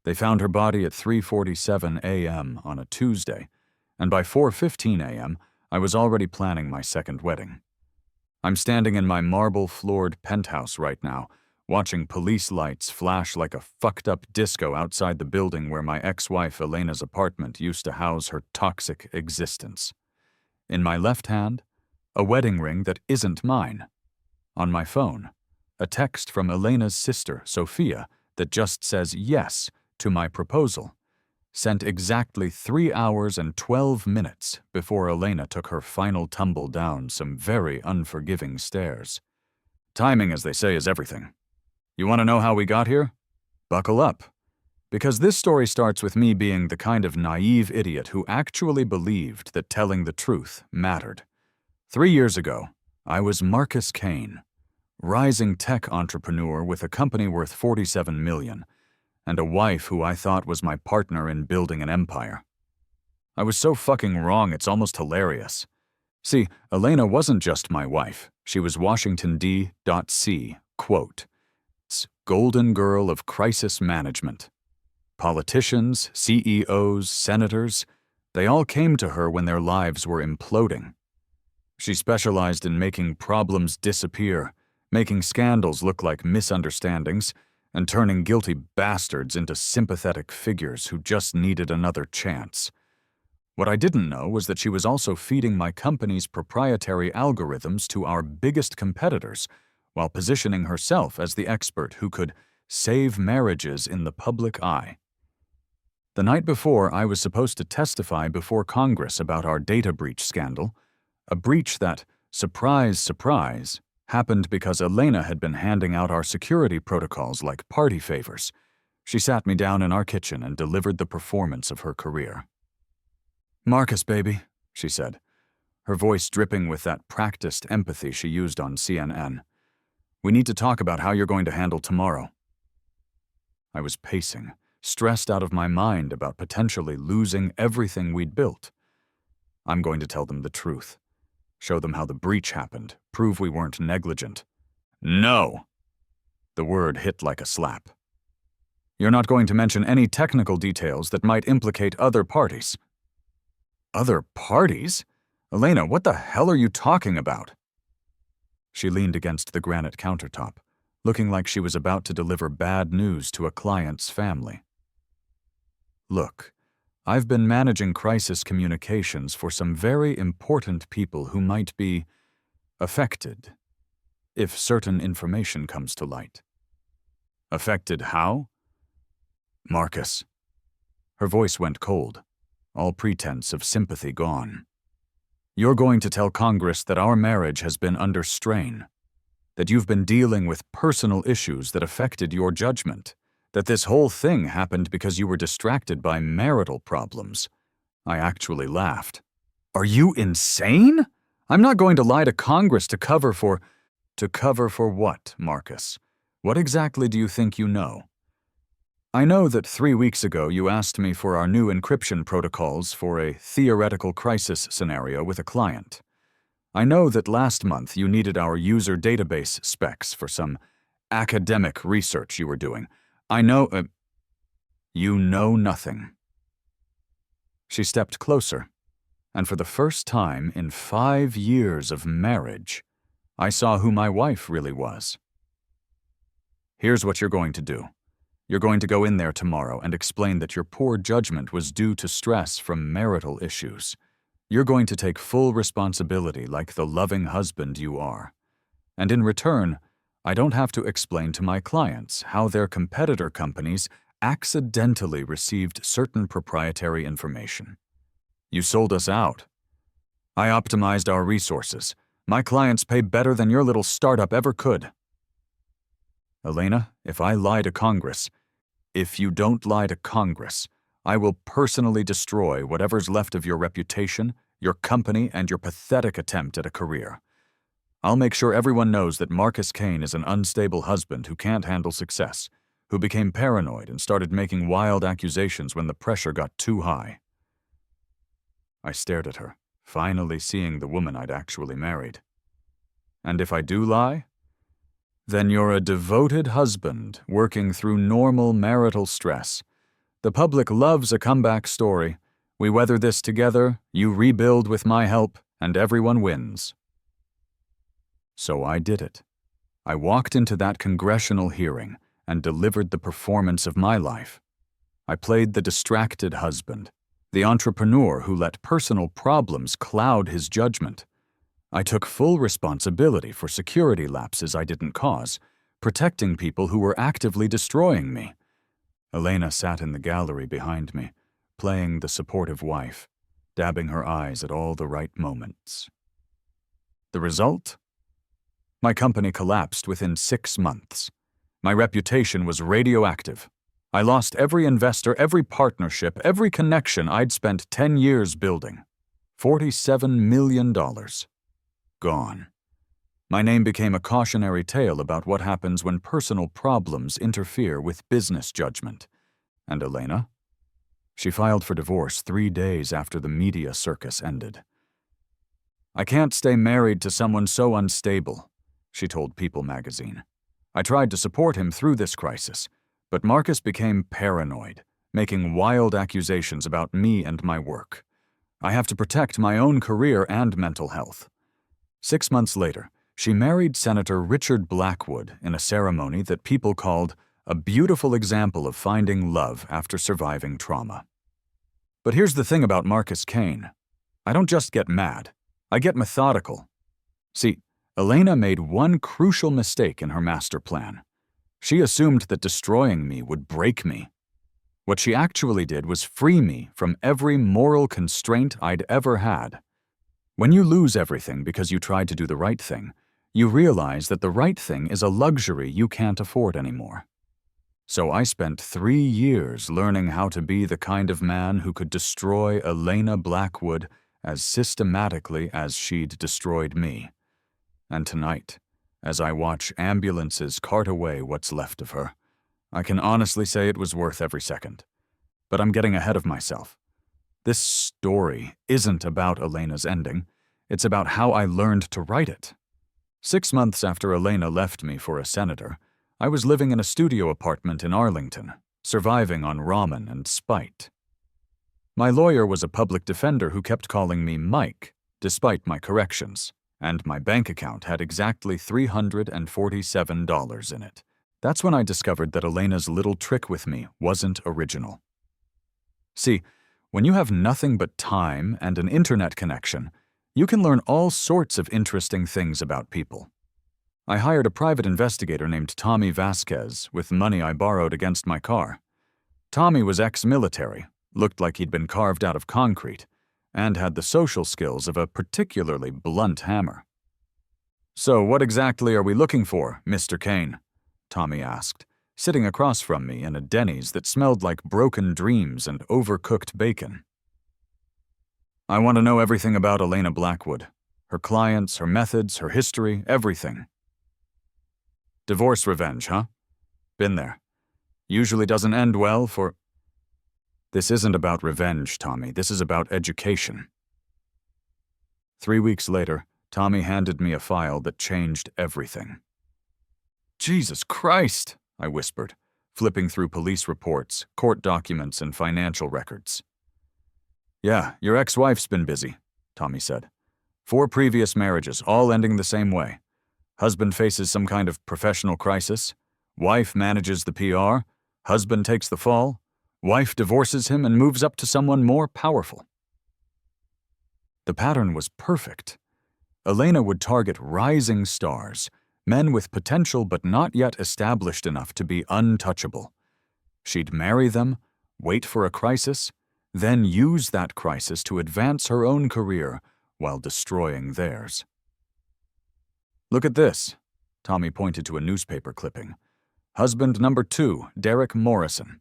They found her body at 3:47 a.m. on a Tuesday, and by 4:15 a.m., I was already planning my second wedding. I'm standing in my marble-floored penthouse right now, watching police lights flash like a fucked-up disco outside the building where my ex-wife Elena's apartment used to house her toxic existence. In my left hand, a wedding ring that isn't mine. On my phone, a text from Elena's sister, Sophia, that just says yes to my proposal, sent exactly 3 hours and 12 minutes before Elena took her final tumble down some very unforgiving stairs. Timing, as they say, is everything. You want to know how we got here? Buckle up. Because this story starts with me being the kind of naive idiot who actually believed that telling the truth mattered. 3 years ago, I was Marcus Kane, rising tech entrepreneur with a company worth $47 million, and a wife who I thought was my partner in building an empire. I was so fucking wrong, it's almost hilarious. See, Elena wasn't just my wife. She was Washington D.C., quote, golden girl of crisis management. Politicians, CEOs, senators, they all came to her when their lives were imploding. She specialized in making problems disappear, making scandals look like misunderstandings, and turning guilty bastards into sympathetic figures who just needed another chance. What I didn't know was that she was also feeding my company's proprietary algorithms to our biggest competitors, while positioning herself as the expert who could save marriages in the public eye. The night before, I was supposed to testify before Congress about our data breach scandal, a breach that, surprise, surprise, happened because Elena had been handing out our security protocols like party favors. She sat me down in our kitchen and delivered the performance of her career. "Marcus, baby," she said, her voice dripping with that practiced empathy she used on CNN. "We need to talk about how you're going to handle tomorrow." I was pacing, stressed out of my mind about potentially losing everything we'd built. I'm going to tell them the truth. Show them how the breach happened, prove we weren't negligent. No! The word hit like a slap. You're not going to mention any technical details that might implicate other parties. Other parties? Elena, what the hell are you talking about? She leaned against the granite countertop, looking like she was about to deliver bad news to a client's family. Look, I've been managing crisis communications for some very important people who might be affected if certain information comes to light. Affected how? Marcus. Her voice went cold, all pretense of sympathy gone. You're going to tell Congress that our marriage has been under strain, that you've been dealing with personal issues that affected your judgment, that this whole thing happened because you were distracted by marital problems. I actually laughed. Are you insane? I'm not going to lie to Congress to cover for... To cover for what, Marcus? What exactly do you think you know? I know that 3 weeks ago you asked me for our new encryption protocols for a theoretical crisis scenario with a client. I know that last month you needed our user database specs for some academic research you were doing. I know... You know nothing. She stepped closer, and for the first time in 5 years of marriage, I saw who my wife really was. Here's what you're going to do. You're going to go in there tomorrow and explain that your poor judgment was due to stress from marital issues. You're going to take full responsibility like the loving husband you are. And in return, I don't have to explain to my clients how their competitor companies accidentally received certain proprietary information. You sold us out. I optimized our resources. My clients pay better than your little startup ever could. Elena, if I lie to Congress, if you don't lie to Congress, I will personally destroy whatever's left of your reputation, your company, and your pathetic attempt at a career. I'll make sure everyone knows that Marcus Kane is an unstable husband who can't handle success, who became paranoid and started making wild accusations when the pressure got too high. I stared at her, finally seeing the woman I'd actually married. And if I do lie? Then you're a devoted husband working through normal marital stress, The public loves a comeback story. We weather this together, you rebuild with my help, and everyone wins. So I did it. I walked into that congressional hearing and delivered the performance of my life. I played the distracted husband, the entrepreneur who let personal problems cloud his judgment. I took full responsibility for security lapses I didn't cause, protecting people who were actively destroying me. Elena sat in the gallery behind me, playing the supportive wife, dabbing her eyes at all the right moments. The result? My company collapsed within 6 months. My reputation was radioactive. I lost every investor, every partnership, every connection I'd spent 10 years building. $47 million. Gone. My name became a cautionary tale about what happens when personal problems interfere with business judgment. And Elena? She filed for divorce 3 days after the media circus ended. I can't stay married to someone so unstable, she told People magazine. I tried to support him through this crisis, but Marcus became paranoid, making wild accusations about me and my work. I have to protect my own career and mental health. 6 months later, she married Senator Richard Blackwood in a ceremony that People called a beautiful example of finding love after surviving trauma. But here's the thing about Marcus Kane. I don't just get mad. I get methodical. See, Elena made one crucial mistake in her master plan. She assumed that destroying me would break me. What she actually did was free me from every moral constraint I'd ever had. When you lose everything because you tried to do the right thing, you realize that the right thing is a luxury you can't afford anymore. So I spent 3 years learning how to be the kind of man who could destroy Elena Blackwood as systematically as she'd destroyed me. And tonight, as I watch ambulances cart away what's left of her, I can honestly say it was worth every second. But I'm getting ahead of myself. This story isn't about Elena's ending. It's about how I learned to write it. 6 months after Elena left me for a senator, I was living in a studio apartment in Arlington, surviving on ramen and spite. My lawyer was a public defender who kept calling me Mike, despite my corrections, and my bank account had exactly $347 in it. That's when I discovered that Elena's little trick with me wasn't original. See, when you have nothing but time and an internet connection, you can learn all sorts of interesting things about people. I hired a private investigator named Tommy Vasquez with money I borrowed against my car. Tommy was ex-military, looked like he'd been carved out of concrete, and had the social skills of a particularly blunt hammer. "So what exactly are we looking for, Mr. Kane?" Tommy asked, sitting across from me in a Denny's that smelled like broken dreams and overcooked bacon. "I want to know everything about Elena Blackwood. Her clients, her methods, her history, everything." "Divorce revenge, huh? Been there. Usually doesn't end well for—" "This isn't about revenge, Tommy. This is about education." 3 weeks later, Tommy handed me a file that changed everything. "Jesus Christ," I whispered, flipping through police reports, court documents, and financial records. "Yeah, your ex-wife's been busy," Tommy said. 4 previous marriages, all ending the same way. Husband faces some kind of professional crisis. Wife manages the PR. Husband takes the fall. Wife divorces him and moves up to someone more powerful. The pattern was perfect. Elena would target rising stars, men with potential but not yet established enough to be untouchable. She'd marry them, wait for a crisis, then use that crisis to advance her own career while destroying theirs. "Look at this," Tommy pointed to a newspaper clipping. "Husband number 2, Derek Morrison.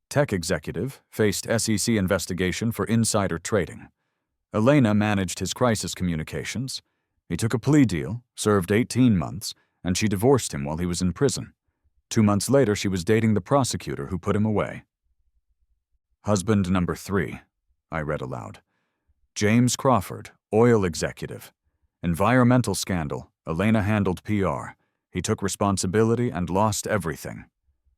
Tech executive, faced SEC investigation for insider trading. Elena managed his crisis communications. He took a plea deal, served 18 months, and she divorced him while he was in prison. 2 months later, she was dating the prosecutor who put him away." "Husband number 3, I read aloud. "James Crawford, oil executive. Environmental scandal, Elena handled PR. He took responsibility and lost everything.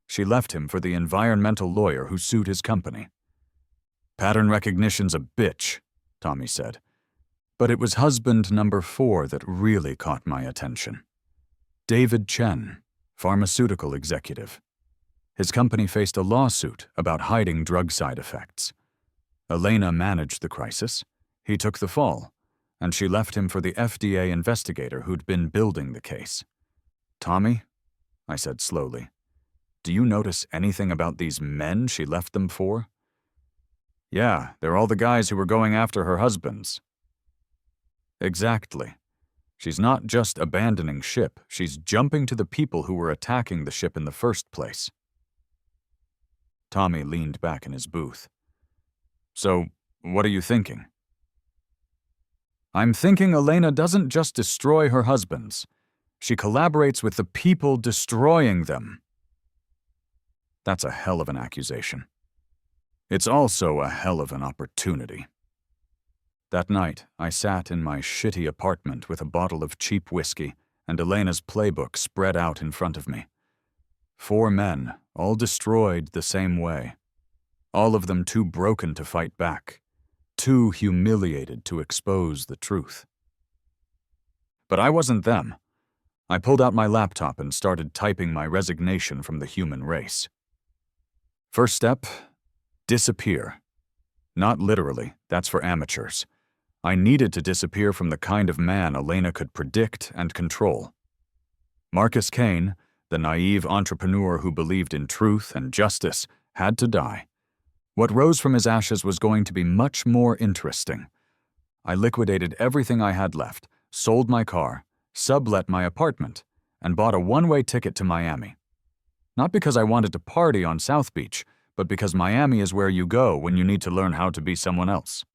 She left him for the environmental lawyer who sued his company. Pattern recognition's a bitch, Tommy said. But it was husband number 4 that really caught my attention. David Chen, pharmaceutical executive. His company faced a lawsuit about hiding drug side effects. Elena managed the crisis, he took the fall, and she left him for the FDA investigator who'd been building the case. Tommy, I said slowly, do you notice anything about these men she left them for? Yeah, they're all the guys who were going after her husbands. Exactly. She's not just abandoning ship, she's jumping to the people who were attacking the ship in the first place. Tommy leaned back in his booth. So, what are you thinking? I'm thinking Elena doesn't just destroy her husbands. She collaborates with the people destroying them. That's a hell of an accusation. It's also a hell of an opportunity. That night, I sat in my shitty apartment with a bottle of cheap whiskey and Elena's playbook spread out in front of me. 4 men, all destroyed the same way. All of them too broken to fight back, too humiliated to expose the truth. But I wasn't them. I pulled out my laptop and started typing my resignation from the human race. First step, disappear. Not literally, that's for amateurs. I needed to disappear from the kind of man Elena could predict and control. Marcus Kane, the naive entrepreneur who believed in truth and justice, had to die. What rose from his ashes was going to be much more interesting. I liquidated everything I had left, sold my car, sublet my apartment, and bought a one-way ticket to Miami. Not because I wanted to party on South Beach, but because Miami is where you go when you need to learn how to be someone else.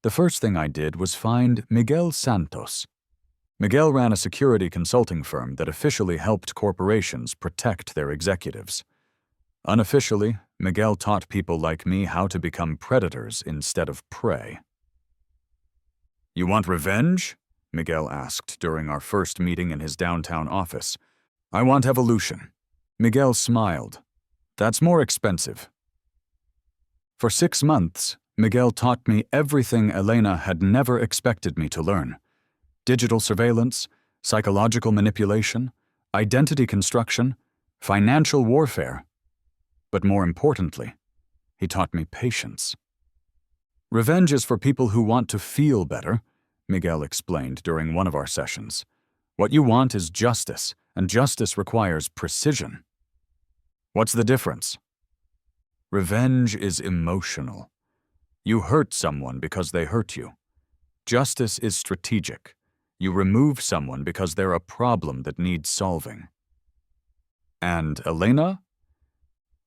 The first thing I did was find Miguel Santos. Miguel ran a security consulting firm that officially helped corporations protect their executives. Unofficially, Miguel taught people like me how to become predators instead of prey. You want revenge? Miguel asked during our first meeting in his downtown office. I want evolution. Miguel smiled. That's more expensive. For 6 months, Miguel taught me everything Elena had never expected me to learn. Digital surveillance, psychological manipulation, identity construction, financial warfare. But more importantly, he taught me patience. Revenge is for people who want to feel better, Miguel explained during one of our sessions. What you want is justice, and justice requires precision. What's the difference? Revenge is emotional. You hurt someone because they hurt you. Justice is strategic. You remove someone because they're a problem that needs solving. And Elena?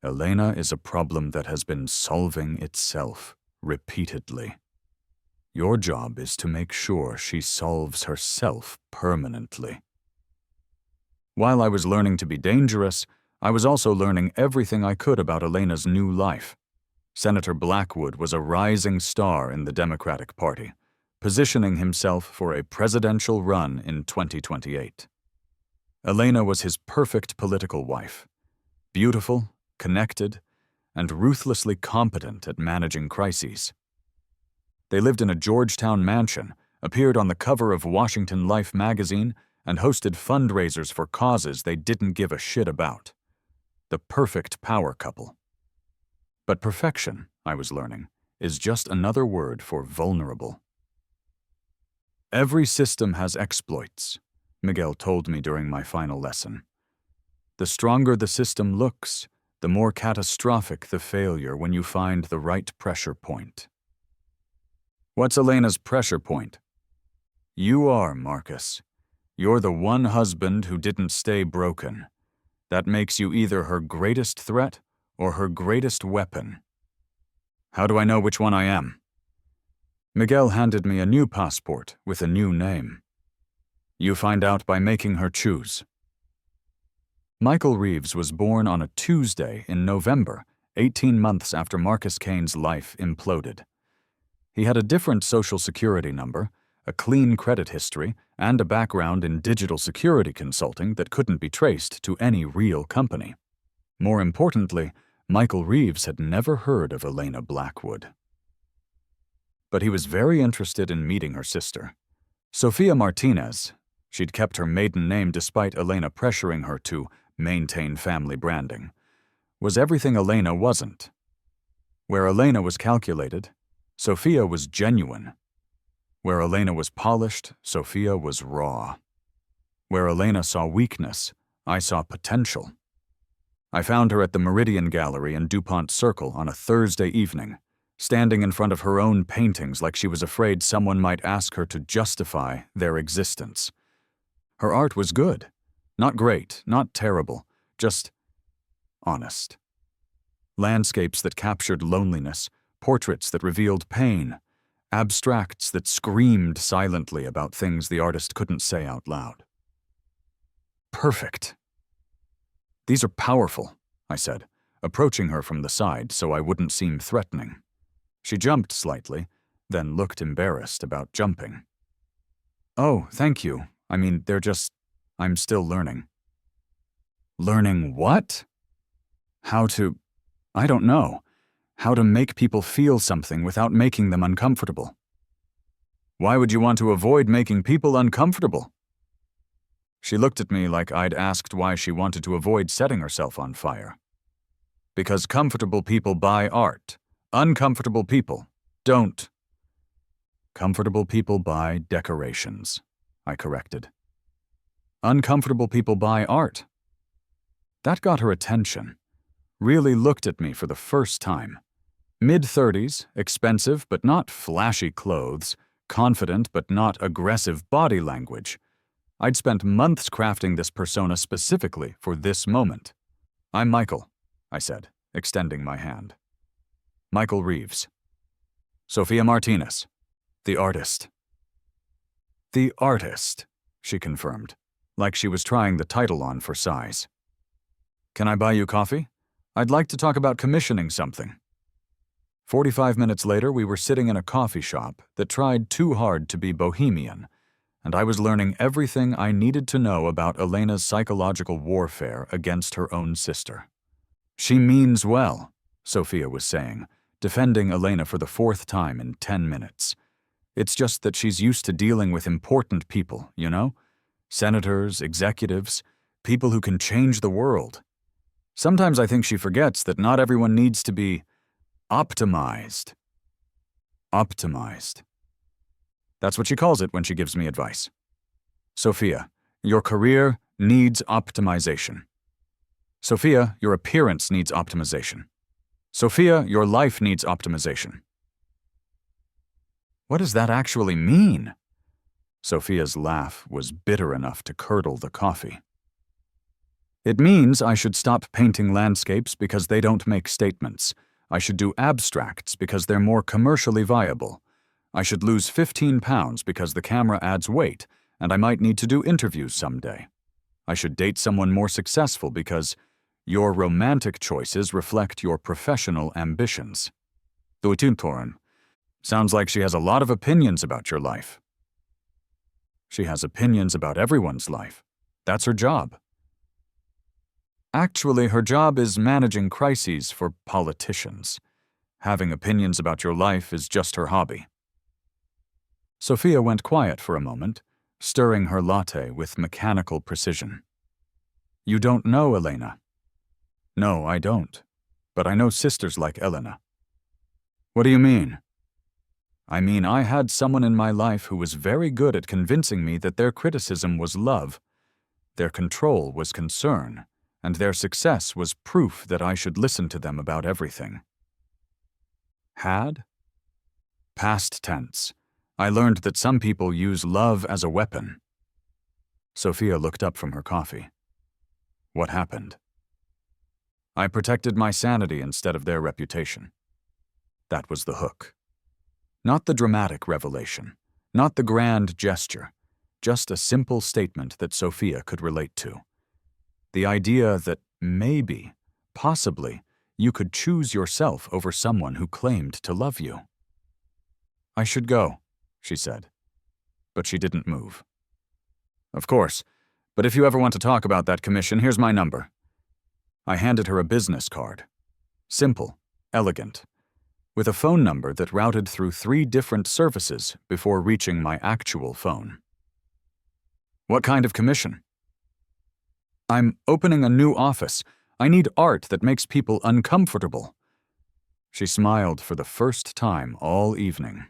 Elena is a problem that has been solving itself repeatedly. Your job is to make sure she solves herself permanently. While I was learning to be dangerous, I was also learning everything I could about Elena's new life. Senator Blackwood was a rising star in the Democratic Party, positioning himself for a presidential run in 2028. Elena was his perfect political wife. Beautiful, connected, and ruthlessly competent at managing crises. They lived in a Georgetown mansion, appeared on the cover of Washington Life magazine, and hosted fundraisers for causes they didn't give a shit about. The perfect power couple. But perfection, I was learning, is just another word for vulnerable. Every system has exploits, Miguel told me during my final lesson. The stronger the system looks, the more catastrophic the failure when you find the right pressure point. What's Elena's pressure point? You are, Marcus. You're the one husband who didn't stay broken. That makes you either her greatest threat or her greatest weapon. How do I know which one I am? Miguel handed me a new passport with a new name. You find out by making her choose. Michael Reeves was born on a Tuesday in November, 18 months after Marcus Kane's life imploded. He had a different social security number, a clean credit history, and a background in digital security consulting that couldn't be traced to any real company. More importantly, Michael Reeves had never heard of Elena Blackwood. But he was very interested in meeting her sister. Sophia Martinez, she'd kept her maiden name despite Elena pressuring her to maintain family branding, was everything Elena wasn't. Where Elena was calculated, Sophia was genuine. Where Elena was polished, Sophia was raw. Where Elena saw weakness, I saw potential. I found her at the Meridian Gallery in DuPont Circle on a Thursday evening, standing in front of her own paintings like she was afraid someone might ask her to justify their existence. Her art was good. Not great, not terrible, just honest. Landscapes that captured loneliness, portraits that revealed pain, abstracts that screamed silently about things the artist couldn't say out loud. Perfect. These are powerful, I said, approaching her from the side so I wouldn't seem threatening. She jumped slightly, then looked embarrassed about jumping. Oh, thank you. I mean, I'm still learning. Learning what? I don't know. How to make people feel something without making them uncomfortable. Why would you want to avoid making people uncomfortable? She looked at me like I'd asked why she wanted to avoid setting herself on fire. Because comfortable people buy art. Uncomfortable people don't. Comfortable people buy decorations, I corrected. Uncomfortable people buy art. That got her attention. Really looked at me for the first time. Mid-30s, expensive but not flashy clothes, confident but not aggressive body language. I'd spent months crafting this persona specifically for this moment. I'm Michael, I said, extending my hand. Michael Reeves. Sophia Martinez. The artist. The artist, she confirmed, like she was trying the title on for size. Can I buy you coffee? I'd like to talk about commissioning something. 45 minutes later, we were sitting in a coffee shop that tried too hard to be bohemian, and I was learning everything I needed to know about Elena's psychological warfare against her own sister. She means well, Sophia was saying, defending Elena for the 4th time in 10 minutes. It's just that she's used to dealing with important people, you know? Senators, executives, people who can change the world. Sometimes I think she forgets that not everyone needs to be optimized. Optimized. That's what she calls it when she gives me advice. Sophia, your career needs optimization. Sophia, your appearance needs optimization. Sophia, your life needs optimization. What does that actually mean? Sophia's laugh was bitter enough to curdle the coffee. It means I should stop painting landscapes because they don't make statements. I should do abstracts because they're more commercially viable. I should lose 15 pounds because the camera adds weight, and I might need to do interviews someday. I should date someone more successful because your romantic choices reflect your professional ambitions. Sounds like she has a lot of opinions about your life. She has opinions about everyone's life. That's her job. Actually, her job is managing crises for politicians. Having opinions about your life is just her hobby. Sophia went quiet for a moment, stirring her latte with mechanical precision. You don't know Elena. No, I don't. But I know sisters like Elena. What do you mean? I mean, I had someone in my life who was very good at convincing me that their criticism was love, their control was concern, and their success was proof that I should listen to them about everything. Had? Past tense. I learned that some people use love as a weapon. Sophia looked up from her coffee. What happened? I protected my sanity instead of their reputation. That was the hook. Not the dramatic revelation, not the grand gesture, just a simple statement that Sophia could relate to. The idea that maybe, possibly, you could choose yourself over someone who claimed to love you. I should go, she said. But she didn't move. Of course, but if you ever want to talk about that commission, here's my number. I handed her a business card. Simple, elegant, with a phone number that routed through 3 different services before reaching my actual phone. What kind of commission? I'm opening a new office. I need art that makes people uncomfortable. She smiled for the first time all evening.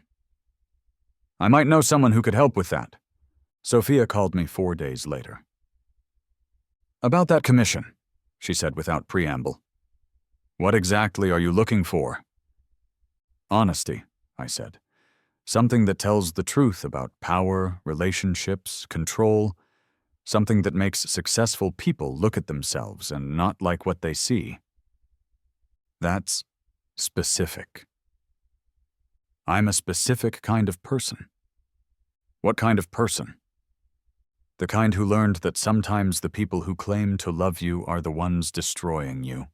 I might know someone who could help with that. Sophia called me 4 days later. About that commission, she said without preamble. What exactly are you looking for? Honesty, I said. Something that tells the truth about power, relationships, control. Something that makes successful people look at themselves and not like what they see. That's specific. I'm a specific kind of person. What kind of person? The kind who learned that sometimes the people who claim to love you are the ones destroying you.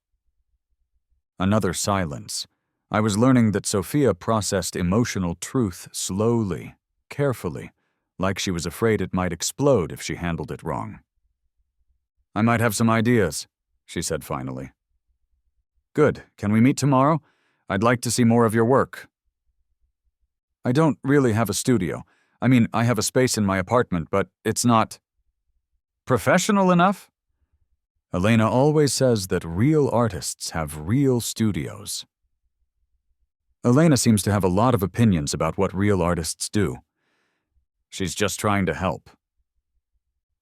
Another silence. I was learning that Sophia processed emotional truth slowly, carefully, like she was afraid it might explode if she handled it wrong. I might have some ideas, she said finally. Good. Can we meet tomorrow? I'd like to see more of your work. I don't really have a studio. I mean, I have a space in my apartment, but it's not professional enough? Elena always says that real artists have real studios. Elena seems to have a lot of opinions about what real artists do. She's just trying to help.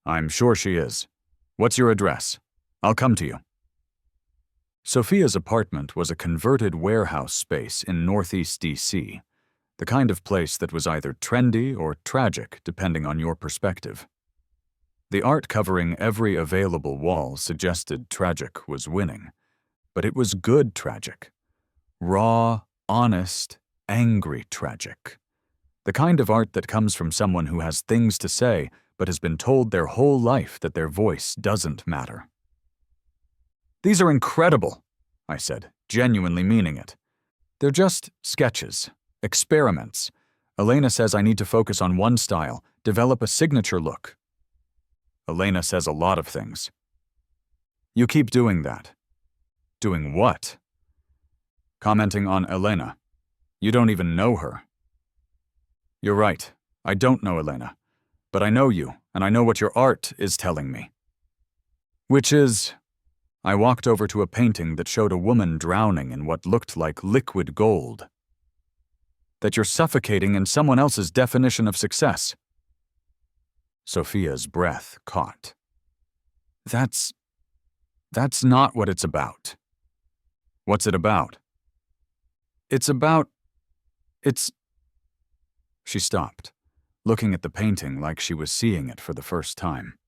I'm sure she is. What's your address? I'll come to you. Sophia's apartment was a converted warehouse space in Northeast D.C., the kind of place that was either trendy or tragic, depending on your perspective. The art covering every available wall suggested tragic was winning, but it was good tragic. Raw, honest, angry tragic. The kind of art that comes from someone who has things to say but has been told their whole life that their voice doesn't matter. These are incredible, I said, genuinely meaning it. They're just sketches, experiments. Elena says I need to focus on one style, develop a signature look. Elena says a lot of things. You keep doing that. Doing what? Commenting on Elena. You don't even know her. You're right. I don't know Elena. But I know you, and I know what your art is telling me. Which is... I walked over to a painting that showed a woman drowning in what looked like liquid gold. That you're suffocating in someone else's definition of success. Sophia's breath caught. That's not what it's about. What's it about? It's... She stopped, looking at the painting like she was seeing it for the first time.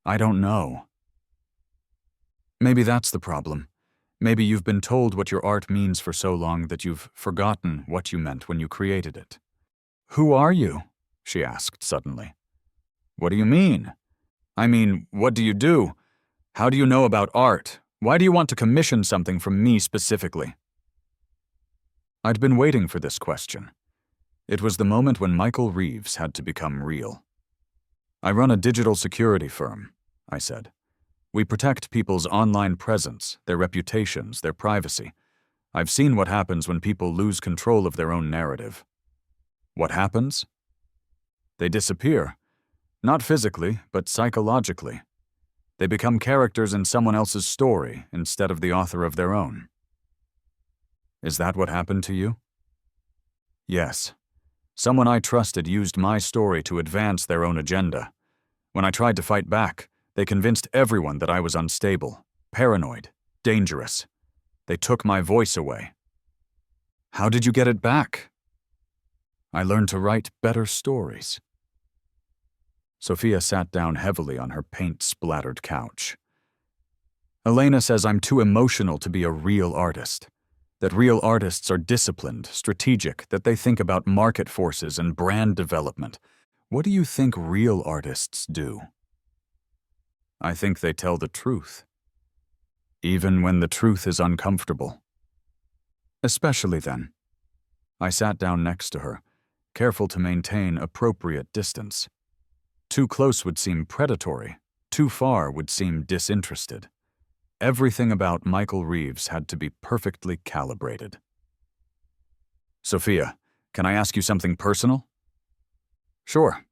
I don't know. Maybe that's the problem. Maybe you've been told what your art means for so long that you've forgotten what you meant when you created it. Who are you? She asked suddenly. What do you mean? I mean, what do you do? How do you know about art? Why do you want to commission something from me specifically? I'd been waiting for this question. It was the moment when Michael Reeves had to become real. I run a digital security firm, I said. We protect people's online presence, their reputations, their privacy. I've seen what happens when people lose control of their own narrative. What happens? They disappear. Not physically, but psychologically. They become characters in someone else's story instead of the author of their own. Is that what happened to you? Yes. Someone I trusted used my story to advance their own agenda. When I tried to fight back, they convinced everyone that I was unstable, paranoid, dangerous. They took my voice away. How did you get it back? I learned to write better stories. Sophia sat down heavily on her paint-splattered couch. Elena says I'm too emotional to be a real artist. That real artists are disciplined, strategic, that they think about market forces and brand development. What do you think real artists do? I think they tell the truth. Even when the truth is uncomfortable. Especially then. I sat down next to her, careful to maintain appropriate distance. Too close would seem predatory. Too far would seem disinterested. everything about Michael Reeves had to be perfectly calibrated. Sophia, can I ask you something personal? Sure.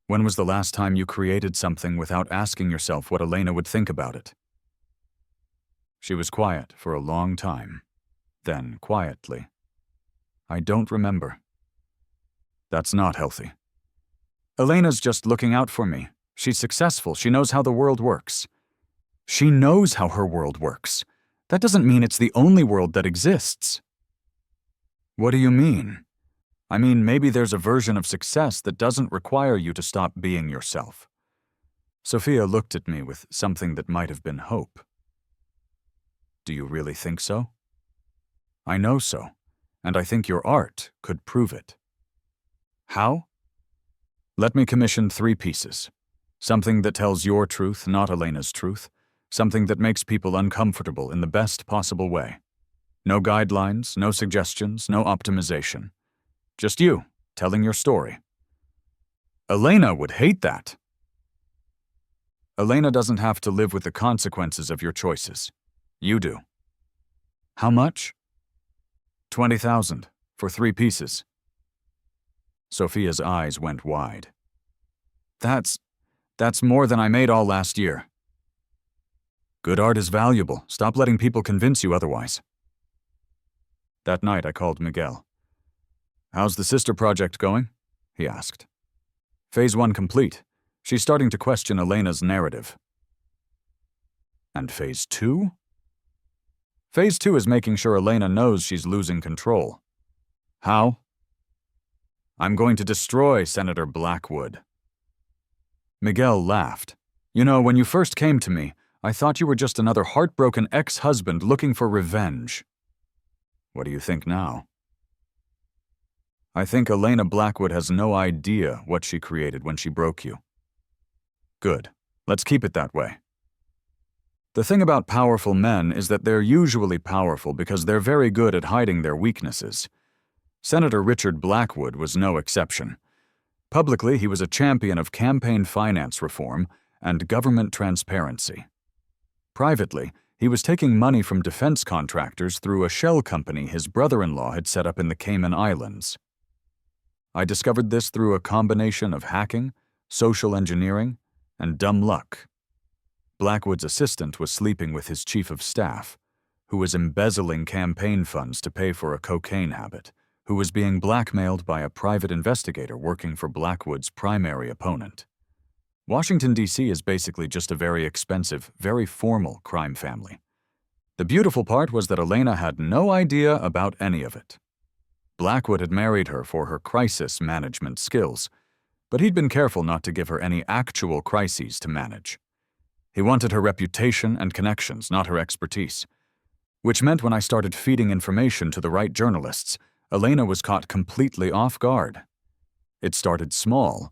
When was the last time you created something without asking yourself what Elena would think about it? She was quiet for a long time. Then, quietly, I don't remember. That's not healthy. Elena's just looking out for me. She's successful. She knows how the world works. She knows how her world works. That doesn't mean it's the only world that exists. What do you mean? I mean, maybe there's a version of success that doesn't require you to stop being yourself. Sophia looked at me with something that might have been hope. Do you really think so? I know so, and I think your art could prove it. How? Let me commission 3 pieces. Something that tells your truth, not Elena's truth. Something that makes people uncomfortable in the best possible way. No guidelines, no suggestions, no optimization. Just you, telling your story. Elena would hate that. Elena doesn't have to live with the consequences of your choices. You do. How much? 20,000 for 3 pieces. Sophia's eyes went wide. That's more than I made all last year. Good art is valuable. Stop letting people convince you otherwise. That night I called Miguel. How's the sister project going? He asked. Phase 1 complete. She's starting to question Elena's narrative. And Phase 2? Phase 2 is making sure Elena knows she's losing control. How? I'm going to destroy Senator Blackwood. Miguel laughed. You know, when you first came to me, I thought you were just another heartbroken ex-husband looking for revenge. What do you think now? I think Elena Blackwood has no idea what she created when she broke you. Good. Let's keep it that way. The thing about powerful men is that they're usually powerful because they're very good at hiding their weaknesses. Senator Richard Blackwood was no exception. Publicly, he was a champion of campaign finance reform and government transparency. Privately, he was taking money from defense contractors through a shell company his brother-in-law had set up in the Cayman Islands. I discovered this through a combination of hacking, social engineering, and dumb luck. Blackwood's assistant was sleeping with his chief of staff, who was embezzling campaign funds to pay for a cocaine habit, who was being blackmailed by a private investigator working for Blackwood's primary opponent. Washington, D.C. is basically just a very expensive, very formal crime family. The beautiful part was that Elena had no idea about any of it. Blackwood had married her for her crisis management skills, but he'd been careful not to give her any actual crises to manage. He wanted her reputation and connections, not her expertise. Which meant when I started feeding information to the right journalists, Elena was caught completely off guard. It started small.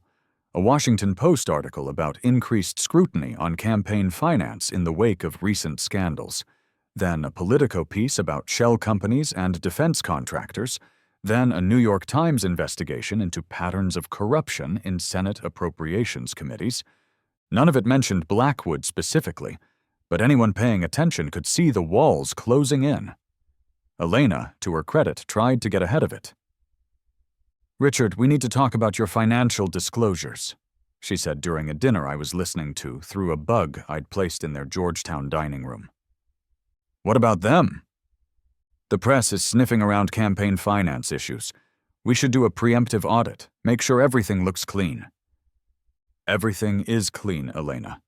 A Washington Post article about increased scrutiny on campaign finance in the wake of recent scandals. Then a Politico piece about shell companies and defense contractors. Then a New York Times investigation into patterns of corruption in Senate appropriations committees. None of it mentioned Blackwood specifically, but anyone paying attention could see the walls closing in. Elena, to her credit, tried to get ahead of it. Richard, we need to talk about your financial disclosures, she said during a dinner I was listening to through a bug I'd placed in their Georgetown dining room. What about them? The press is sniffing around campaign finance issues. We should do a preemptive audit, make sure everything looks clean. Everything is clean, Elena.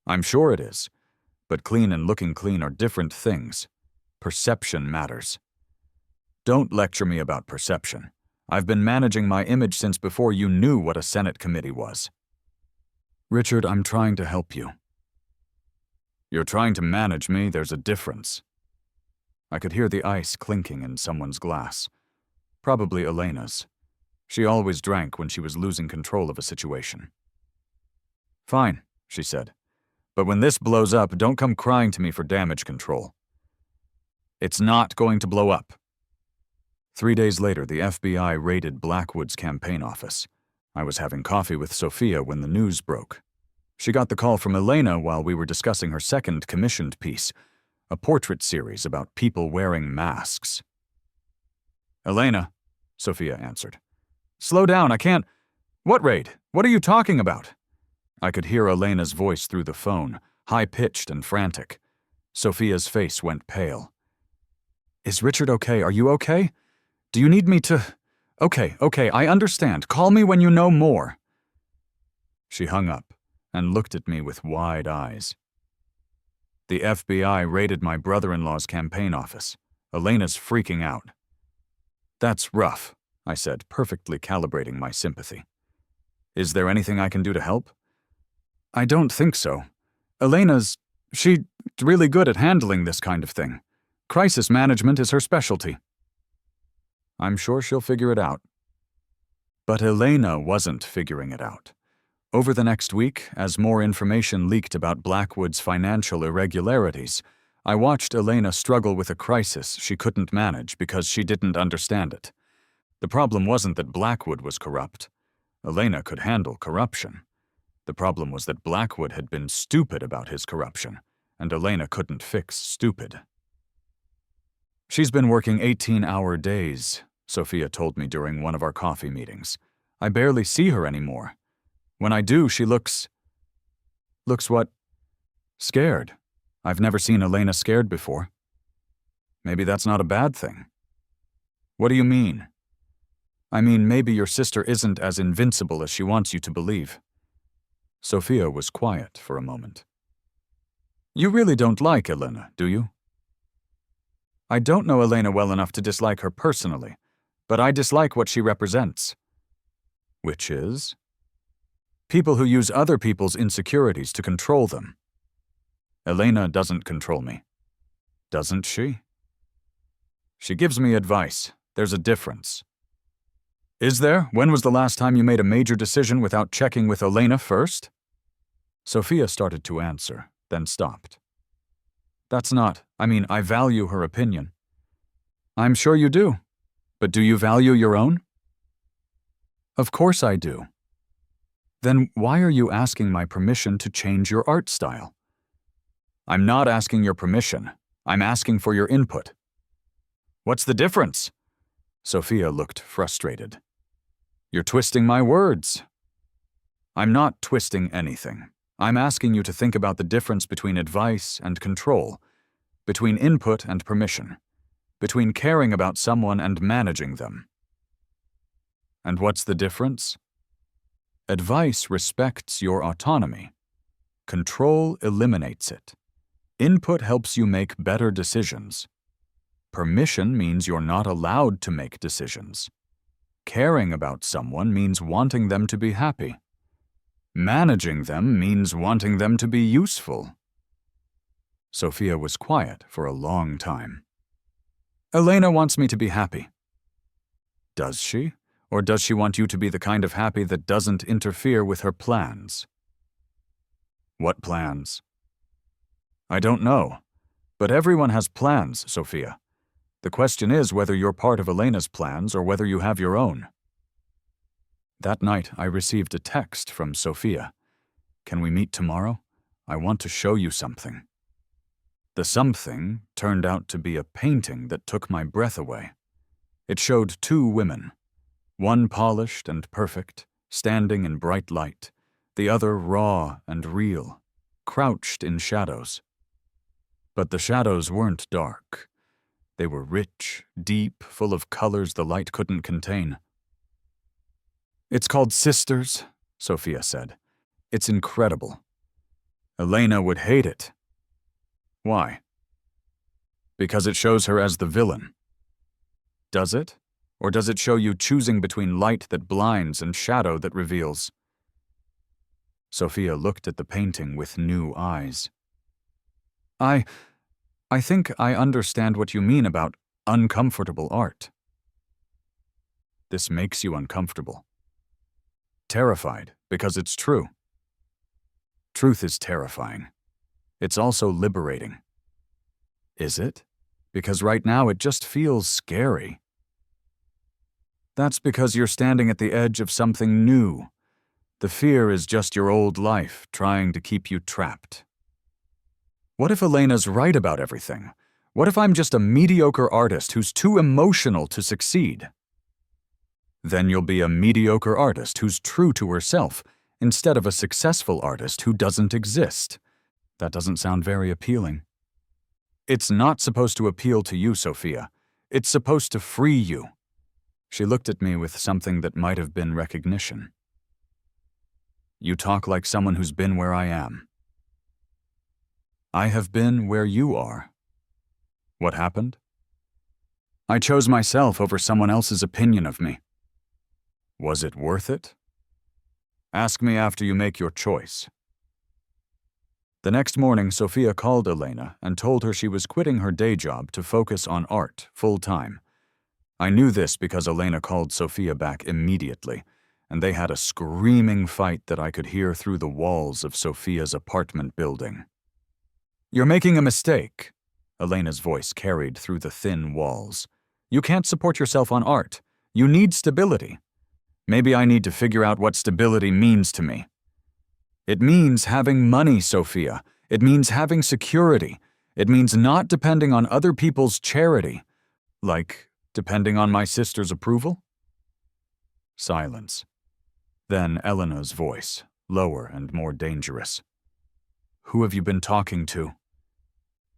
I'm sure it is, but clean and looking clean are different things. Perception matters. Don't lecture me about perception. I've been managing my image since before you knew what a Senate committee was. Richard, I'm trying to help you. You're trying to manage me, there's a difference. I could hear the ice clinking in someone's glass. Probably Elena's. She always drank when she was losing control of a situation. Fine, she said. But when this blows up, don't come crying to me for damage control. It's not going to blow up. 3 days later, the FBI raided Blackwood's campaign office. I was having coffee with Sophia when the news broke. She got the call from Elena while we were discussing her second commissioned piece, a portrait series about people wearing masks. "Elena," Sophia answered. "Slow down, I can't—" "What raid? What are you talking about?" I could hear Elena's voice through the phone, high-pitched and frantic. Sophia's face went pale. "Is Richard okay? Are you okay? Do you need me to—" Okay, I understand. Call me when you know more." She hung up and looked at me with wide eyes. "The FBI raided my brother-in-law's campaign office. Elena's freaking out." "That's rough," I said, perfectly calibrating my sympathy. "Is there anything I can do to help?" "I don't think so. She's really good at handling this kind of thing. Crisis management is her specialty." "I'm sure she'll figure it out." But Elena wasn't figuring it out. Over the next week, as more information leaked about Blackwood's financial irregularities, I watched Elena struggle with a crisis she couldn't manage because she didn't understand it. The problem wasn't that Blackwood was corrupt. Elena could handle corruption. The problem was that Blackwood had been stupid about his corruption, and Elena couldn't fix stupid. "She's been working 18-hour days," Sophia told me during one of our coffee meetings. "I barely see her anymore. When I do, she looks what? Scared. I've never seen Elena scared before." "Maybe that's not a bad thing." "What do you mean?" "I mean, maybe your sister isn't as invincible as she wants you to believe." Sophia was quiet for a moment. "You really don't like Elena, do you?" "I don't know Elena well enough to dislike her personally, but I dislike what she represents." "Which is?" "People who use other people's insecurities to control them." "Elena doesn't control me." "Doesn't she?" "She gives me advice. There's a difference." "Is there? When was the last time you made a major decision without checking with Elena first?" Sophia started to answer, then stopped. I value her opinion." "I'm sure you do. But do you value your own?" "Of course I do." "Then why are you asking my permission to change your art style?" "I'm not asking your permission. I'm asking for your input." "What's the difference?" Sophia looked frustrated. "You're twisting my words." "I'm not twisting anything. I'm asking you to think about the difference between advice and control, between input and permission, between caring about someone and managing them." "And what's the difference?" "Advice respects your autonomy. Control eliminates it. Input helps you make better decisions. Permission means you're not allowed to make decisions. Caring about someone means wanting them to be happy. Managing them means wanting them to be useful." Sophia was quiet for a long time. "Elena wants me to be happy." "Does she? Or does she want you to be the kind of happy that doesn't interfere with her plans?" "What plans?" "I don't know. But everyone has plans, Sophia. The question is whether you're part of Elena's plans or whether you have your own." That night, I received a text from Sophia. "Can we meet tomorrow? I want to show you something." The something turned out to be a painting that took my breath away. It showed two women, one polished and perfect, standing in bright light, the other raw and real, crouched in shadows. But the shadows weren't dark. They were rich, deep, full of colors the light couldn't contain. "It's called Sisters," Sophia said. "It's incredible. Elena would hate it." "Why?" "Because it shows her as the villain." "Does it? Or does it show you choosing between light that blinds and shadow that reveals?" Sophia looked at the painting with new eyes. I think I understand what you mean about uncomfortable art." "This makes you uncomfortable." "Terrified, because it's true." "Truth is terrifying. It's also liberating." "Is it? Because right now it just feels scary." "That's because you're standing at the edge of something new. The fear is just your old life trying to keep you trapped. What if Elena's right about everything? What if I'm just a mediocre artist who's too emotional to succeed? Then you'll be a mediocre artist who's true to herself instead of a successful artist who doesn't exist. That doesn't sound very appealing. It's not supposed to appeal to you, Sophia. It's supposed to free you. She looked at me with something that might have been recognition. You talk like someone who's been where I am. I have been where you are. What happened? I chose myself over someone else's opinion of me. Was it worth it? Ask me after you make your choice. The next morning, Sophia called Elena and told her she was quitting her day job to focus on art full-time. I knew this because Elena called Sophia back immediately, and they had a screaming fight that I could hear through the walls of Sophia's apartment building. You're making a mistake, Elena's voice carried through the thin walls. You can't support yourself on art. You need stability. Maybe I need to figure out what stability means to me. It means having money, Sophia. It means having security. It means not depending on other people's charity. Like, depending on my sister's approval? Silence. Then Elena's voice, lower and more dangerous. Who have you been talking to?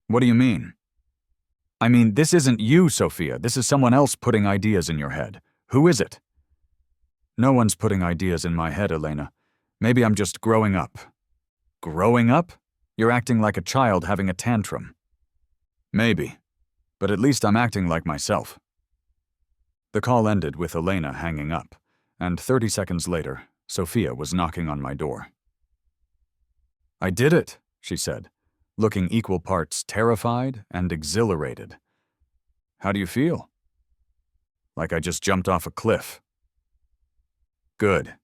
What do you mean? I mean, this isn't you, Sophia. This is someone else putting ideas in your head. Who is it? No one's putting ideas in my head, Elena. Maybe I'm just growing up. Growing up? You're acting like a child having a tantrum. Maybe, but at least I'm acting like myself. The call ended with Elena hanging up, and 30 seconds later, Sophia was knocking on my door. I did it, she said, looking equal parts terrified and exhilarated. How do you feel? Like I just jumped off a cliff. Good.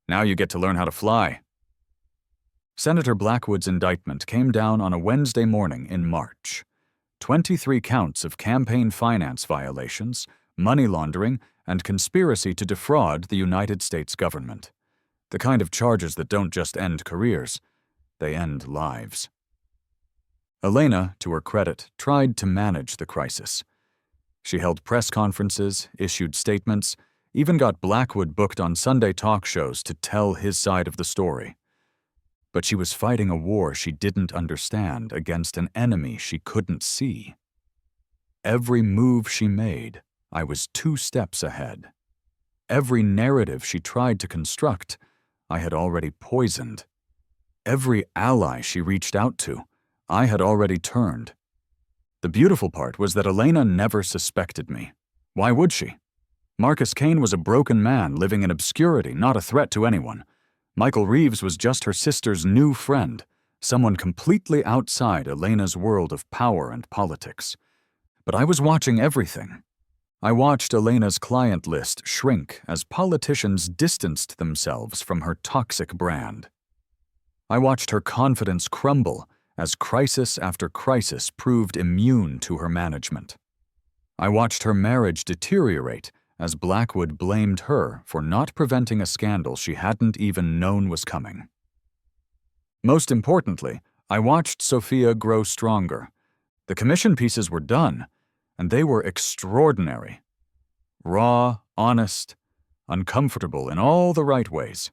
Now you get to learn how to fly. Senator Blackwood's indictment came down on a Wednesday morning in March. 23 counts of campaign finance violations, money laundering, and conspiracy to defraud the United States government. The kind of charges that don't just end careers, they end lives. Elena, to her credit, tried to manage the crisis. She held press conferences, issued statements, even got Blackwood booked on Sunday talk shows to tell his side of the story. But she was fighting a war she didn't understand against an enemy she couldn't see. Every move she made, I was 2 steps ahead. Every narrative she tried to construct, I had already poisoned. Every ally she reached out to, I had already turned. The beautiful part was that Elena never suspected me. Why would she? Marcus Kane was a broken man living in obscurity, not a threat to anyone. Michael Reeves was just her sister's new friend, someone completely outside Elena's world of power and politics. But I was watching everything. I watched Elena's client list shrink as politicians distanced themselves from her toxic brand. I watched her confidence crumble as crisis after crisis proved immune to her management. I watched her marriage deteriorate as Blackwood blamed her for not preventing a scandal she hadn't even known was coming. Most importantly, I watched Sophia grow stronger. The commission pieces were done, and they were extraordinary. Raw, honest, uncomfortable in all the right ways.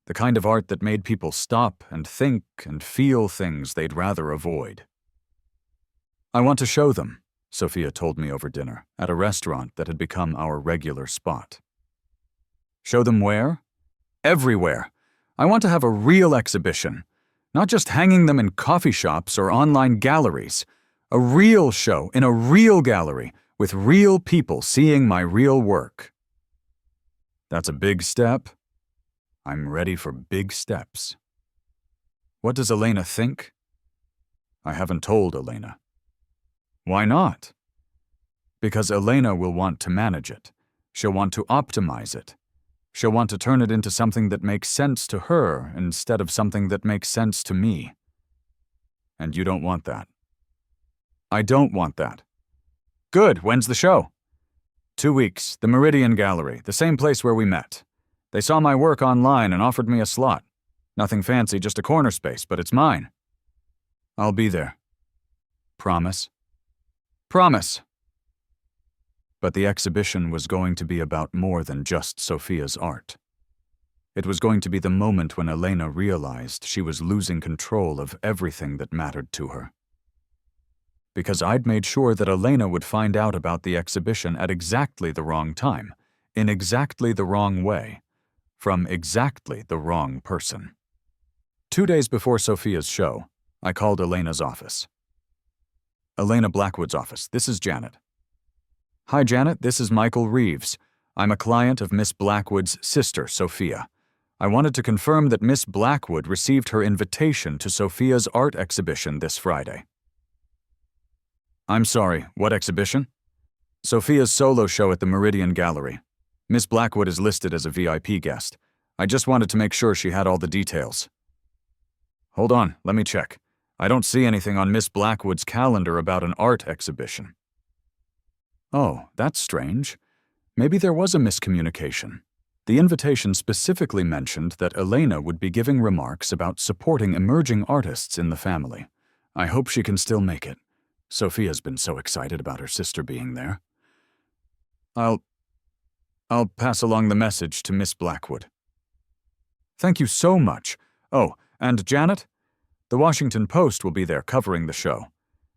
The kind of art that made people stop and think and feel things they'd rather avoid. I want to show them, Sophia told me over dinner, at a restaurant that had become our regular spot. Show them where? Everywhere. I want to have a real exhibition, not just hanging them in coffee shops or online galleries. A real show in a real gallery with real people seeing my real work. That's a big step. I'm ready for big steps. What does Elena think? I haven't told Elena. Why not? Because Elena will want to manage it. She'll want to optimize it. She'll want to turn it into something that makes sense to her instead of something that makes sense to me. And you don't want that. I don't want that. Good, when's the show? 2 weeks, the Meridian Gallery, the same place where we met. They saw my work online and offered me a slot. Nothing fancy, just a corner space, but it's mine. I'll be there. Promise? Promise! But the exhibition was going to be about more than just Sophia's art. It was going to be the moment when Elena realized she was losing control of everything that mattered to her. Because I'd made sure that Elena would find out about the exhibition at exactly the wrong time, in exactly the wrong way, from exactly the wrong person. 2 days before Sophia's show, I called Elena's office. Elena Blackwood's office, this is Janet. Hi, Janet, this is Michael Reeves. I'm a client of Miss Blackwood's sister, Sophia. I wanted to confirm that Miss Blackwood received her invitation to Sophia's art exhibition this Friday. I'm sorry, what exhibition? Sophia's solo show at the Meridian Gallery. Miss Blackwood is listed as a VIP guest. I just wanted to make sure she had all the details. Hold on, let me check. I don't see anything on Miss Blackwood's calendar about an art exhibition. Oh, that's strange. Maybe there was a miscommunication. The invitation specifically mentioned that Elena would be giving remarks about supporting emerging artists in the family. I hope she can still make it. Sophia's been so excited about her sister being there. I'll pass along the message to Miss Blackwood. Thank you so much. Oh, and Janet? The Washington Post will be there covering the show.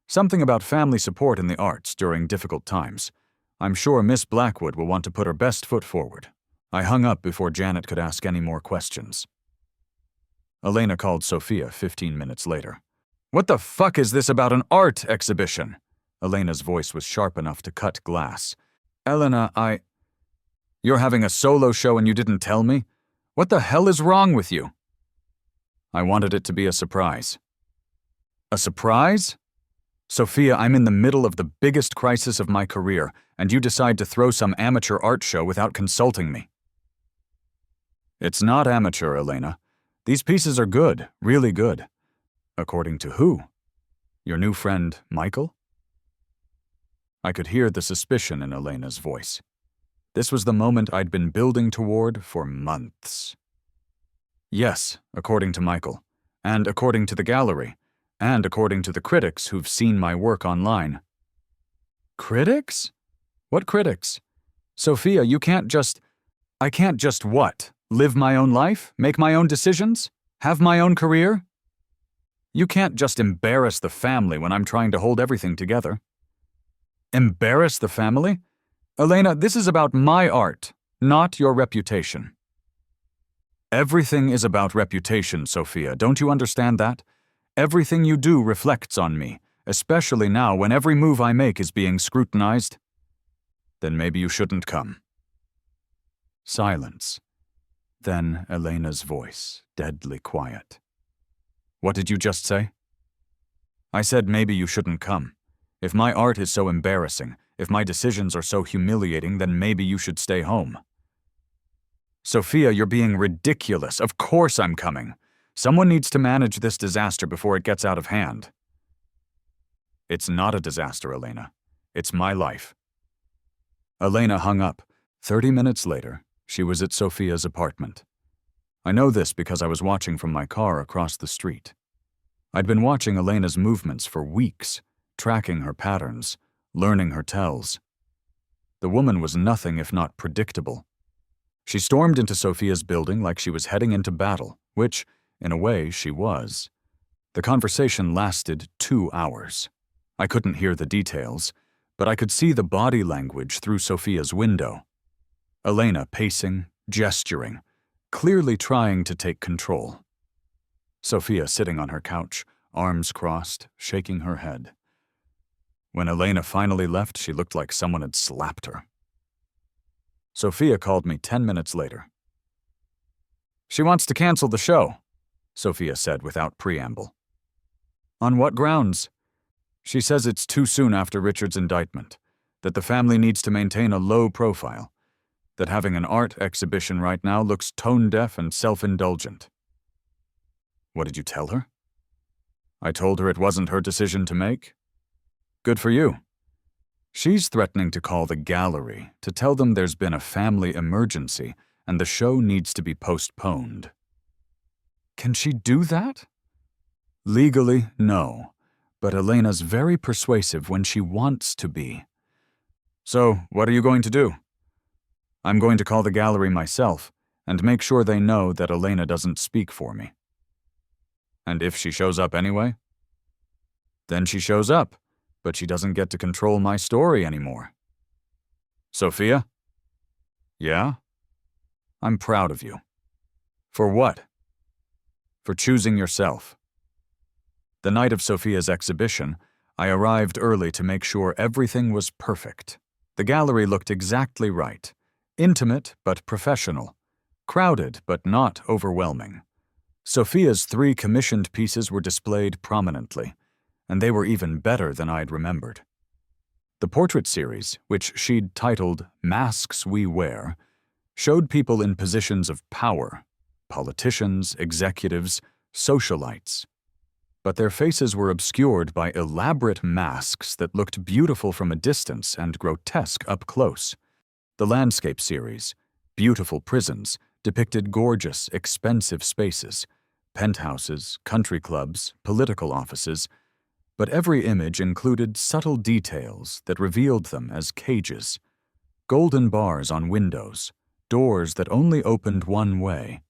Something about family support in the arts during difficult times. I'm sure Miss Blackwood will want to put her best foot forward. I hung up before Janet could ask any more questions. Elena called Sophia 15 minutes later. What the fuck is this about an art exhibition? Elena's voice was sharp enough to cut glass. Elena, You're having a solo show and you didn't tell me? What the hell is wrong with you? I wanted it to be a surprise. A surprise? Sophia, I'm in the middle of the biggest crisis of my career, and you decide to throw some amateur art show without consulting me. It's not amateur, Elena. These pieces are good, really good. According to who? Your new friend, Michael? I could hear the suspicion in Elena's voice. This was the moment I'd been building toward for months. Yes, according to Michael, and according to the gallery, and according to the critics who've seen my work online. Critics? What critics? Sophia, I can't just what? Live my own life? Make my own decisions? Have my own career? You can't just embarrass the family when I'm trying to hold everything together. Embarrass the family? Elena, this is about my art, not your reputation. Everything is about reputation, Sophia. Don't you understand that? Everything you do reflects on me, especially now when every move I make is being scrutinized. Then maybe you shouldn't come. Silence. Then Elena's voice, deadly quiet. What did you just say? I said maybe you shouldn't come. If my art is so embarrassing, if my decisions are so humiliating, then maybe you should stay home. Sophia, you're being ridiculous. Of course I'm coming. Someone needs to manage this disaster before it gets out of hand. It's not a disaster, Elena. It's my life. Elena hung up. 30 minutes later, she was at Sophia's apartment. I know this because I was watching from my car across the street. I'd been watching Elena's movements for weeks, tracking her patterns, learning her tells. The woman was nothing if not predictable. She stormed into Sophia's building like she was heading into battle, which, in a way, she was. The conversation lasted 2 hours. I couldn't hear the details, but I could see the body language through Sophia's window. Elena pacing, gesturing, clearly trying to take control. Sophia sitting on her couch, arms crossed, shaking her head. When Elena finally left, she looked like someone had slapped her. Sophia called me 10 minutes later. She wants to cancel the show, Sophia said without preamble. On what grounds? She says it's too soon after Richard's indictment, that the family needs to maintain a low profile, that having an art exhibition right now looks tone-deaf and self-indulgent. What did you tell her? I told her it wasn't her decision to make. Good for you. She's threatening to call the gallery to tell them there's been a family emergency and the show needs to be postponed. Can she do that? Legally, no, but Elena's very persuasive when she wants to be. So, what are you going to do? I'm going to call the gallery myself and make sure they know that Elena doesn't speak for me. And if she shows up anyway? Then she shows up, but she doesn't get to control my story anymore. Sophia? Yeah? I'm proud of you. For what? For choosing yourself. The night of Sophia's exhibition, I arrived early to make sure everything was perfect. The gallery looked exactly right. Intimate but professional. Crowded but not overwhelming. Sophia's 3 commissioned pieces were displayed prominently, and they were even better than I'd remembered. The portrait series, which she'd titled Masks We Wear, showed people in positions of power, politicians, executives, socialites. But their faces were obscured by elaborate masks that looked beautiful from a distance and grotesque up close. The landscape series, Beautiful Prisons, depicted gorgeous, expensive spaces, penthouses, country clubs, political offices, but every image included subtle details that revealed them as cages. Golden bars on windows, doors that only opened one way,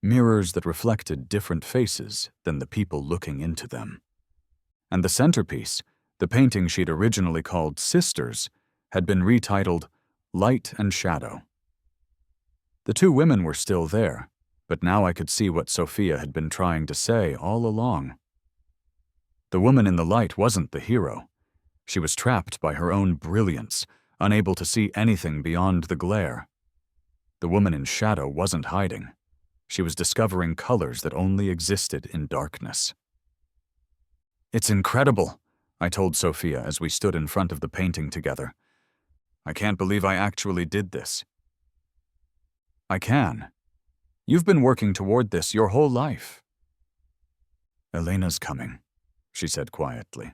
mirrors that reflected different faces than the people looking into them. And the centerpiece, the painting she'd originally called Sisters, had been retitled Light and Shadow. The 2 women were still there, but now I could see what Sophia had been trying to say all along. The woman in the light wasn't the hero. She was trapped by her own brilliance, unable to see anything beyond the glare. The woman in shadow wasn't hiding. She was discovering colors that only existed in darkness. It's incredible, I told Sophia as we stood in front of the painting together. I can't believe I actually did this. I can. You've been working toward this your whole life. Elena's coming, she said quietly.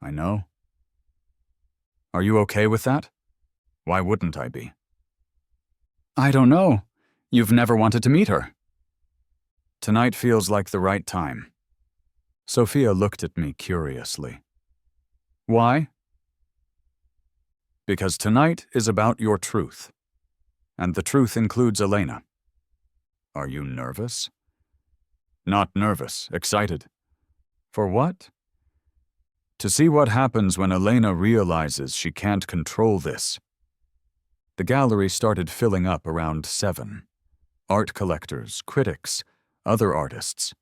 I know. Are you okay with that? Why wouldn't I be? I don't know. You've never wanted to meet her. Tonight feels like the right time. Sophia looked at me curiously. Why? Because tonight is about your truth. And the truth includes Elena. Are you nervous? Not nervous, excited. For what? To see what happens when Elena realizes she can't control this. The gallery started filling up around 7. Art collectors, critics, other artists,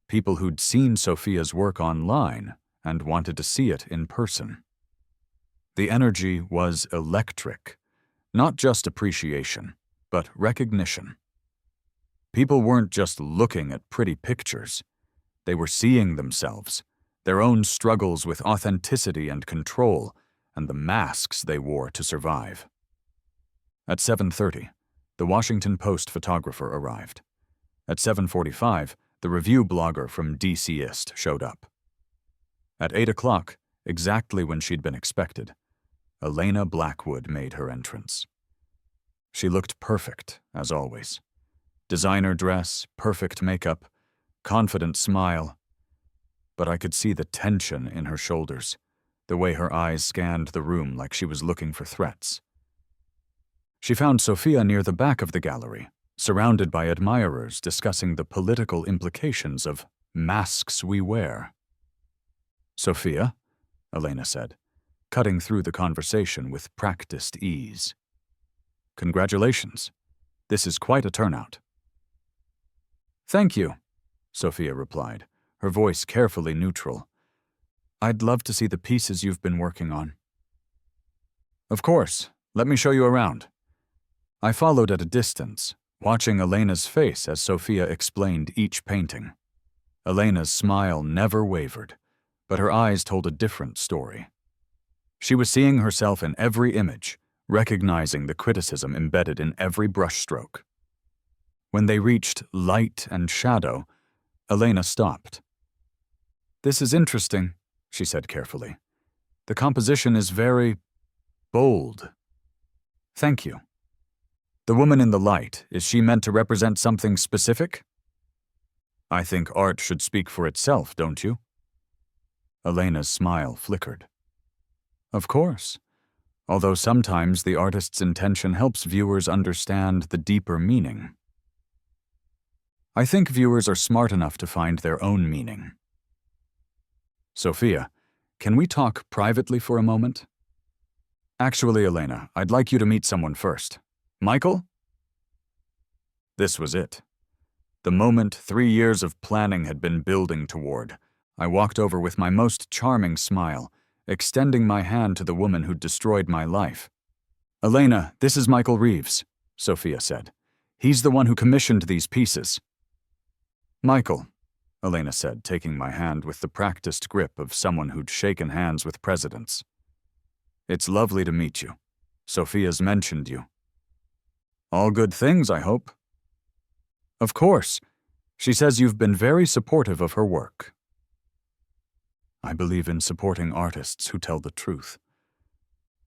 people who'd seen Sophia's work online and wanted to see it in person. The energy was electric, not just appreciation, but recognition. People weren't just looking at pretty pictures. They were seeing themselves, their own struggles with authenticity and control, and the masks they wore to survive. At 7:30, the Washington Post photographer arrived. At 7:45, the review blogger from DCist showed up. At 8 o'clock, exactly when she'd been expected, Elena Blackwood made her entrance. She looked perfect, as always. Designer dress, perfect makeup, confident smile. But I could see the tension in her shoulders, the way her eyes scanned the room like she was looking for threats. She found Sophia near the back of the gallery, surrounded by admirers discussing the political implications of masks we wear. Sophia, Elena said, cutting through the conversation with practiced ease. Congratulations. This is quite a turnout. Thank you, Sophia replied, her voice carefully neutral. I'd love to see the pieces you've been working on. Of course. Let me show you around. I followed at a distance, watching Elena's face as Sophia explained each painting. Elena's smile never wavered, but her eyes told a different story. She was seeing herself in every image, recognizing the criticism embedded in every brushstroke. When they reached light and shadow, Elena stopped. This is interesting, she said carefully. The composition is very bold. Thank you. The woman in the light, is she meant to represent something specific? I think art should speak for itself, don't you? Elena's smile flickered. Of course, although sometimes the artist's intention helps viewers understand the deeper meaning. I think viewers are smart enough to find their own meaning. Sophia, can we talk privately for a moment? Actually, Elena, I'd like you to meet someone first. Michael? This was it. The moment 3 years of planning had been building toward. I walked over with my most charming smile, extending my hand to the woman who'd destroyed my life. Elena, this is Michael Reeves, Sophia said. He's the one who commissioned these pieces. Michael, Elena said, taking my hand with the practiced grip of someone who'd shaken hands with presidents. It's lovely to meet you. Sophia's mentioned you. All good things, I hope. Of course. She says you've been very supportive of her work. I believe in supporting artists who tell the truth.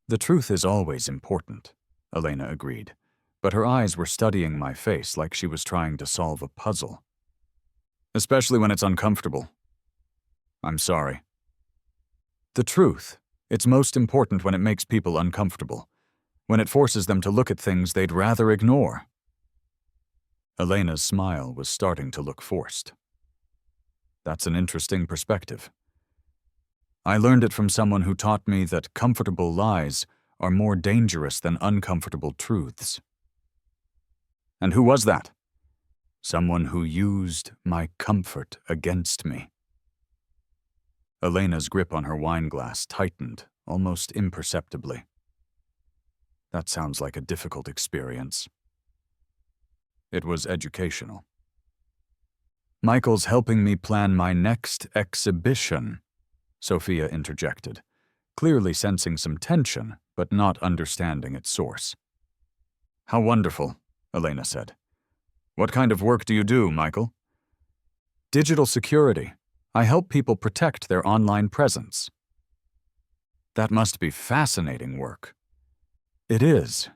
The truth is always important, Elena agreed, but her eyes were studying my face like she was trying to solve a puzzle. Especially when it's uncomfortable. I'm sorry. The truth, it's most important when it makes people uncomfortable, when it forces them to look at things they'd rather ignore. Elena's smile was starting to look forced. That's an interesting perspective. I learned it from someone who taught me that comfortable lies are more dangerous than uncomfortable truths. And who was that? Someone who used my comfort against me. Elena's grip on her wine glass tightened, almost imperceptibly. That sounds like a difficult experience. It was educational. Michael's helping me plan my next exhibition, Sophia interjected, clearly sensing some tension, but not understanding its source. How wonderful, Elena said. What kind of work do you do, Michael? Digital security. I help people protect their online presence. That must be fascinating work. It is.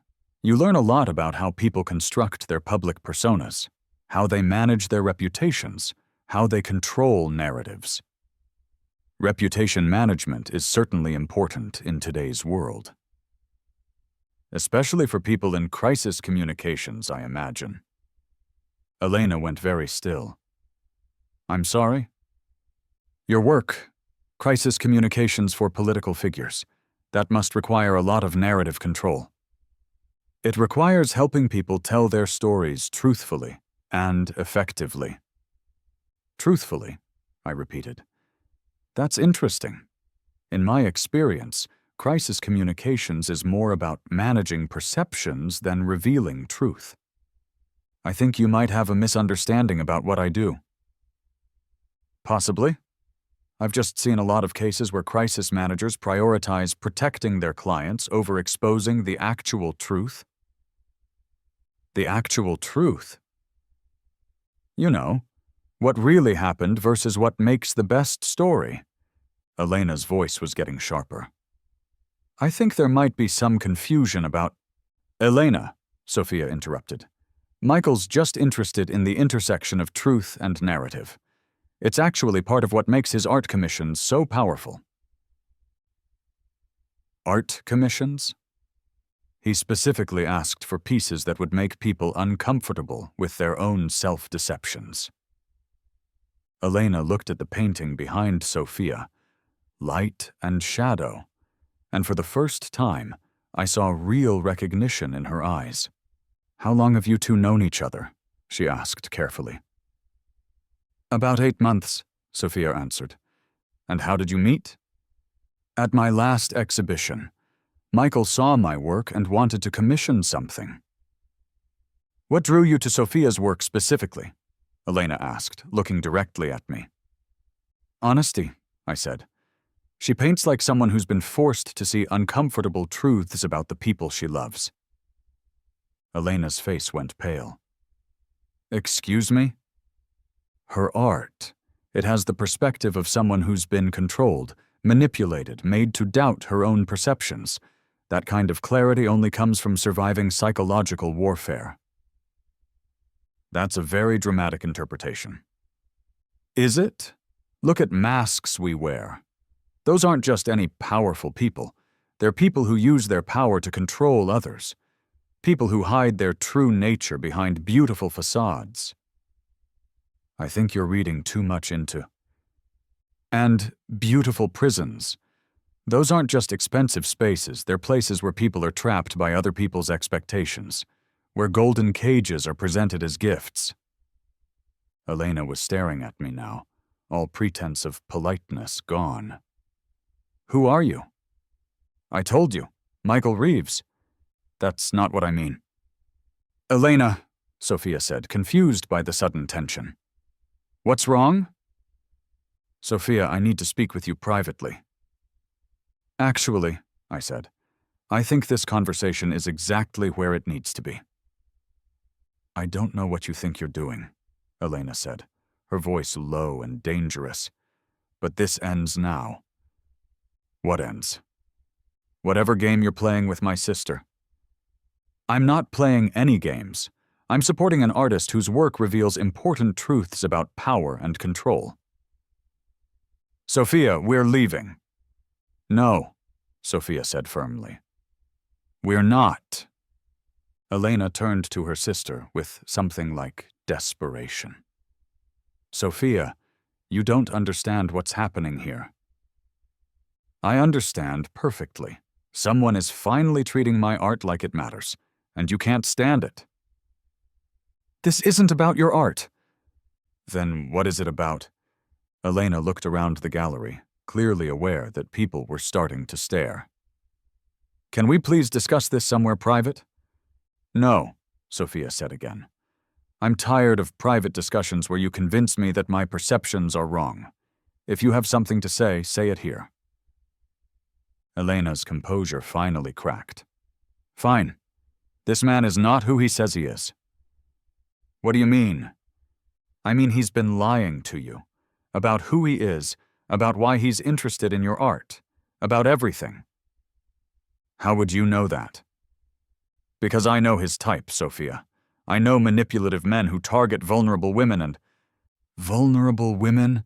You learn a lot about how people construct their public personas, how they manage their reputations, how they control narratives. Reputation management is certainly important in today's world. Especially for people in crisis communications, I imagine. Elena went very still. I'm sorry? Your work, crisis communications for political figures, that must require a lot of narrative control. It requires helping people tell their stories truthfully and effectively. Truthfully, I repeated. That's interesting. In my experience, crisis communications is more about managing perceptions than revealing truth. I think you might have a misunderstanding about what I do. Possibly. I've just seen a lot of cases where crisis managers prioritize protecting their clients over exposing the actual truth. The actual truth? You know, what really happened versus what makes the best story. Elena's voice was getting sharper. I think there might be some confusion about... Elena, Sophia interrupted. Michael's just interested in the intersection of truth and narrative. It's actually part of what makes his art commissions so powerful. Art commissions? He specifically asked for pieces that would make people uncomfortable with their own self-deceptions. Elena looked at the painting behind Sophia, light and shadow, and for the first time, I saw real recognition in her eyes. How long have you two known each other? She asked carefully. About 8 months, Sophia answered. And how did you meet? At my last exhibition. Michael saw my work and wanted to commission something. What drew you to Sophia's work specifically? Elena asked, looking directly at me. Honesty, I said. She paints like someone who's been forced to see uncomfortable truths about the people she loves. Elena's face went pale. Excuse me? Her art. It has the perspective of someone who's been controlled, manipulated, made to doubt her own perceptions. That kind of clarity only comes from surviving psychological warfare. That's a very dramatic interpretation. Is it? Look at masks we wear. Those aren't just any powerful people. They're people who use their power to control others. People who hide their true nature behind beautiful facades. I think you're reading too much into. And beautiful prisons. Those aren't just expensive spaces, they're places where people are trapped by other people's expectations, where golden cages are presented as gifts. Elena was staring at me now, all pretense of politeness gone. Who are you? I told you, Michael Reeves. That's not what I mean. Elena, Sophia said, confused by the sudden tension. What's wrong? Sophia, I need to speak with you privately. Actually, I said, I think this conversation is exactly where it needs to be. I don't know what you think you're doing, Elena said, her voice low and dangerous. But this ends now. What ends? Whatever game you're playing with my sister. I'm not playing any games. I'm supporting an artist whose work reveals important truths about power and control. Sophia, we're leaving. No, Sophia said firmly. We're not. Elena turned to her sister with something like desperation. Sophia, you don't understand what's happening here. I understand perfectly. Someone is finally treating my art like it matters, and you can't stand it. This isn't about your art. Then what is it about? Elena looked around the gallery, clearly aware that people were starting to stare. Can we please discuss this somewhere private? No, Sophia said again. I'm tired of private discussions where you convince me that my perceptions are wrong. If you have something to say it here. Elena's composure finally cracked. Fine. This man is not who he says he is. What do you mean? I mean he's been lying to you. About who he is, about why he's interested in your art, about everything. How would you know that? Because I know his type, Sophia. I know manipulative men who target vulnerable women and... Vulnerable women?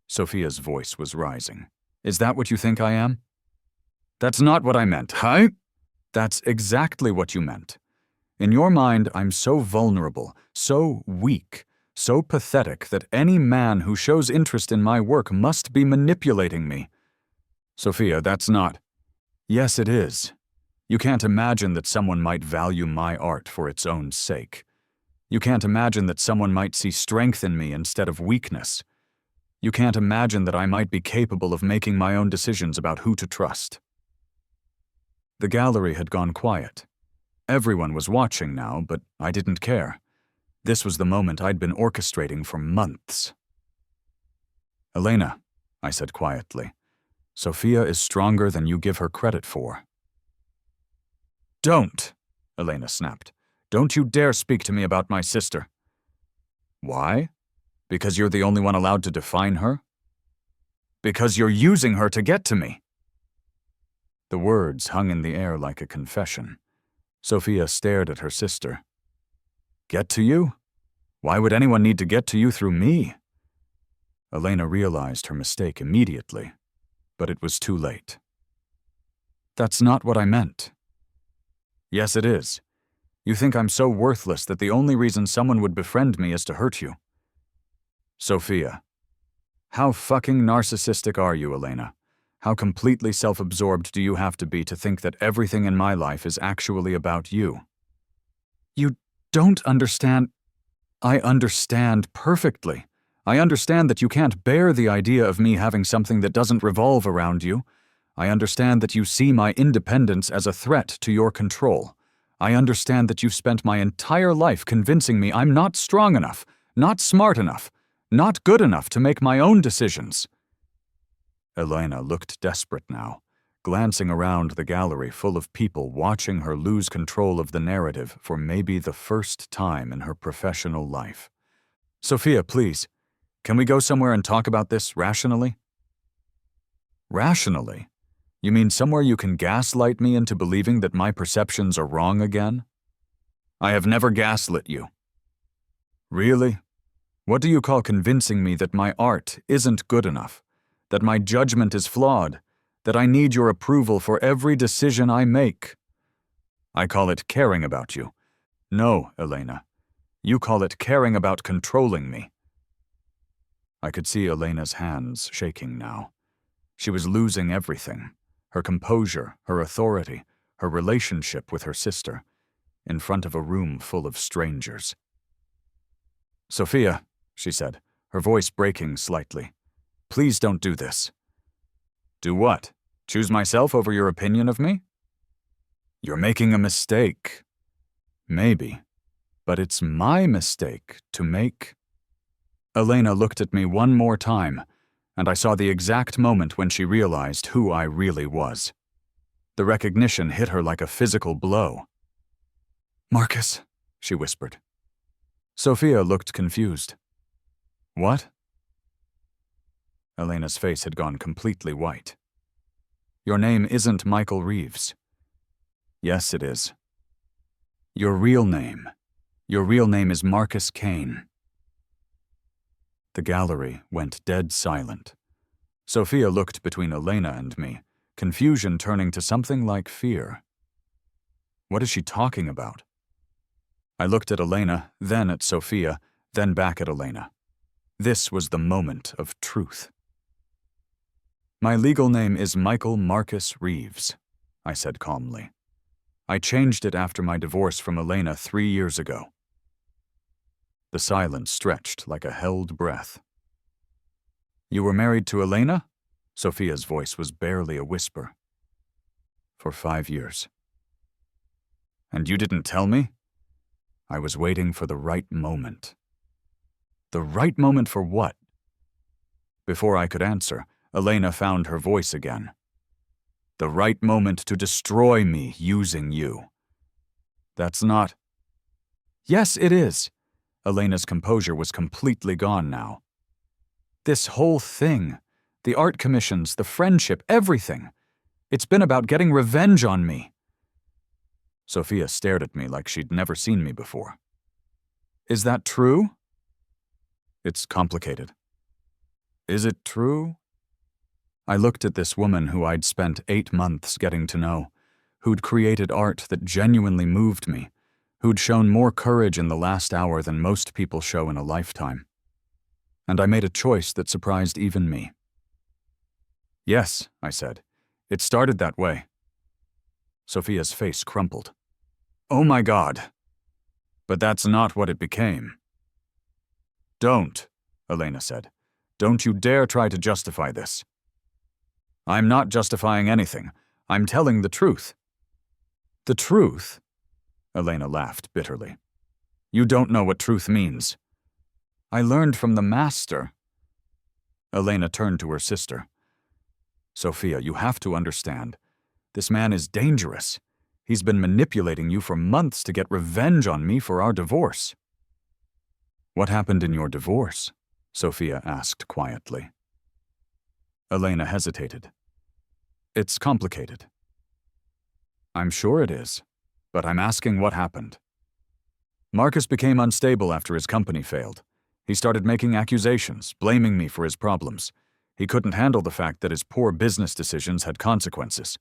Sophia's voice was rising. Is that what you think I am? That's not what I meant, huh? That's exactly what you meant. In your mind, I'm so vulnerable, so weak, so pathetic that any man who shows interest in my work must be manipulating me. Sophia, that's not... Yes, it is. You can't imagine that someone might value my art for its own sake. You can't imagine that someone might see strength in me instead of weakness. You can't imagine that I might be capable of making my own decisions about who to trust. The gallery had gone quiet. Everyone was watching now, but I didn't care. This was the moment I'd been orchestrating for months. Elena, I said quietly, Sophia is stronger than you give her credit for. Don't, Elena snapped. Don't you dare speak to me about my sister. Why? Because you're the only one allowed to define her? Because you're using her to get to me. The words hung in the air like a confession. Sophia stared at her sister. Get to you? Why would anyone need to get to you through me? Elena realized her mistake immediately, but it was too late. That's not what I meant. Yes, it is. You think I'm so worthless that the only reason someone would befriend me is to hurt you. Sophia. How fucking narcissistic are you, Elena? How completely self-absorbed do you have to be to think that everything in my life is actually about you? You don't understand. I understand perfectly. I understand that you can't bear the idea of me having something that doesn't revolve around you. I understand that you see my independence as a threat to your control. I understand that you've spent my entire life convincing me I'm not strong enough, not smart enough, not good enough to make my own decisions. Elena looked desperate now, glancing around the gallery full of people watching her lose control of the narrative for maybe the first time in her professional life. Sophia, please, can we go somewhere and talk about this rationally? Rationally? You mean somewhere you can gaslight me into believing that my perceptions are wrong again? I have never gaslit you. Really? What do you call convincing me that my art isn't good enough, that my judgment is flawed, that I need your approval for every decision I make? I call it caring about you. No, Elena. You call it caring about controlling me. I could see Elena's hands shaking now. She was losing everything. Her composure, her authority, her relationship with her sister, in front of a room full of strangers. Sophia, she said, her voice breaking slightly. Please don't do this. Do what? Choose myself over your opinion of me? You're making a mistake. Maybe. But it's my mistake to make. Elena looked at me one more time, and I saw the exact moment when she realized who I really was. The recognition hit her like a physical blow. Marcus, she whispered. Sophia looked confused. What? Elena's face had gone completely white. Your name isn't Michael Reeves. Yes, it is. Your real name is Marcus Kane. The gallery went dead silent. Sophia looked between Elena and me, confusion turning to something like fear. What is she talking about? I looked at Elena, then at Sophia, then back at Elena. This was the moment of truth. My legal name is Michael Marcus Reeves, I said calmly. I changed it after my divorce from Elena 3 years ago. The silence stretched like a held breath. You were married to Elena? Sophia's voice was barely a whisper. For 5 years. And you didn't tell me? I was waiting for the right moment. The right moment for what? Before I could answer, Elena found her voice again. The right moment to destroy me using you. That's not... Yes, it is. Elena's composure was completely gone now. This whole thing, the art commissions, the friendship, everything. It's been about getting revenge on me. Sophia stared at me like she'd never seen me before. Is that true? It's complicated. Is it true? I looked at this woman who I'd spent 8 months getting to know, who'd created art that genuinely moved me, who'd shown more courage in the last hour than most people show in a lifetime. And I made a choice that surprised even me. Yes, I said. It started that way. Sophia's face crumpled. Oh my God. But that's not what it became. Don't, Elena said. Don't you dare try to justify this. I'm not justifying anything. I'm telling the truth. The truth? Elena laughed bitterly. You don't know what truth means. I learned from the master. Elena turned to her sister. Sophia, you have to understand. This man is dangerous. He's been manipulating you for months to get revenge on me for our divorce. What happened in your divorce? Sophia asked quietly. Elena hesitated. It's complicated. I'm sure it is, but I'm asking what happened. Marcus became unstable after his company failed. He started making accusations, blaming me for his problems. He couldn't handle the fact that his poor business decisions had consequences.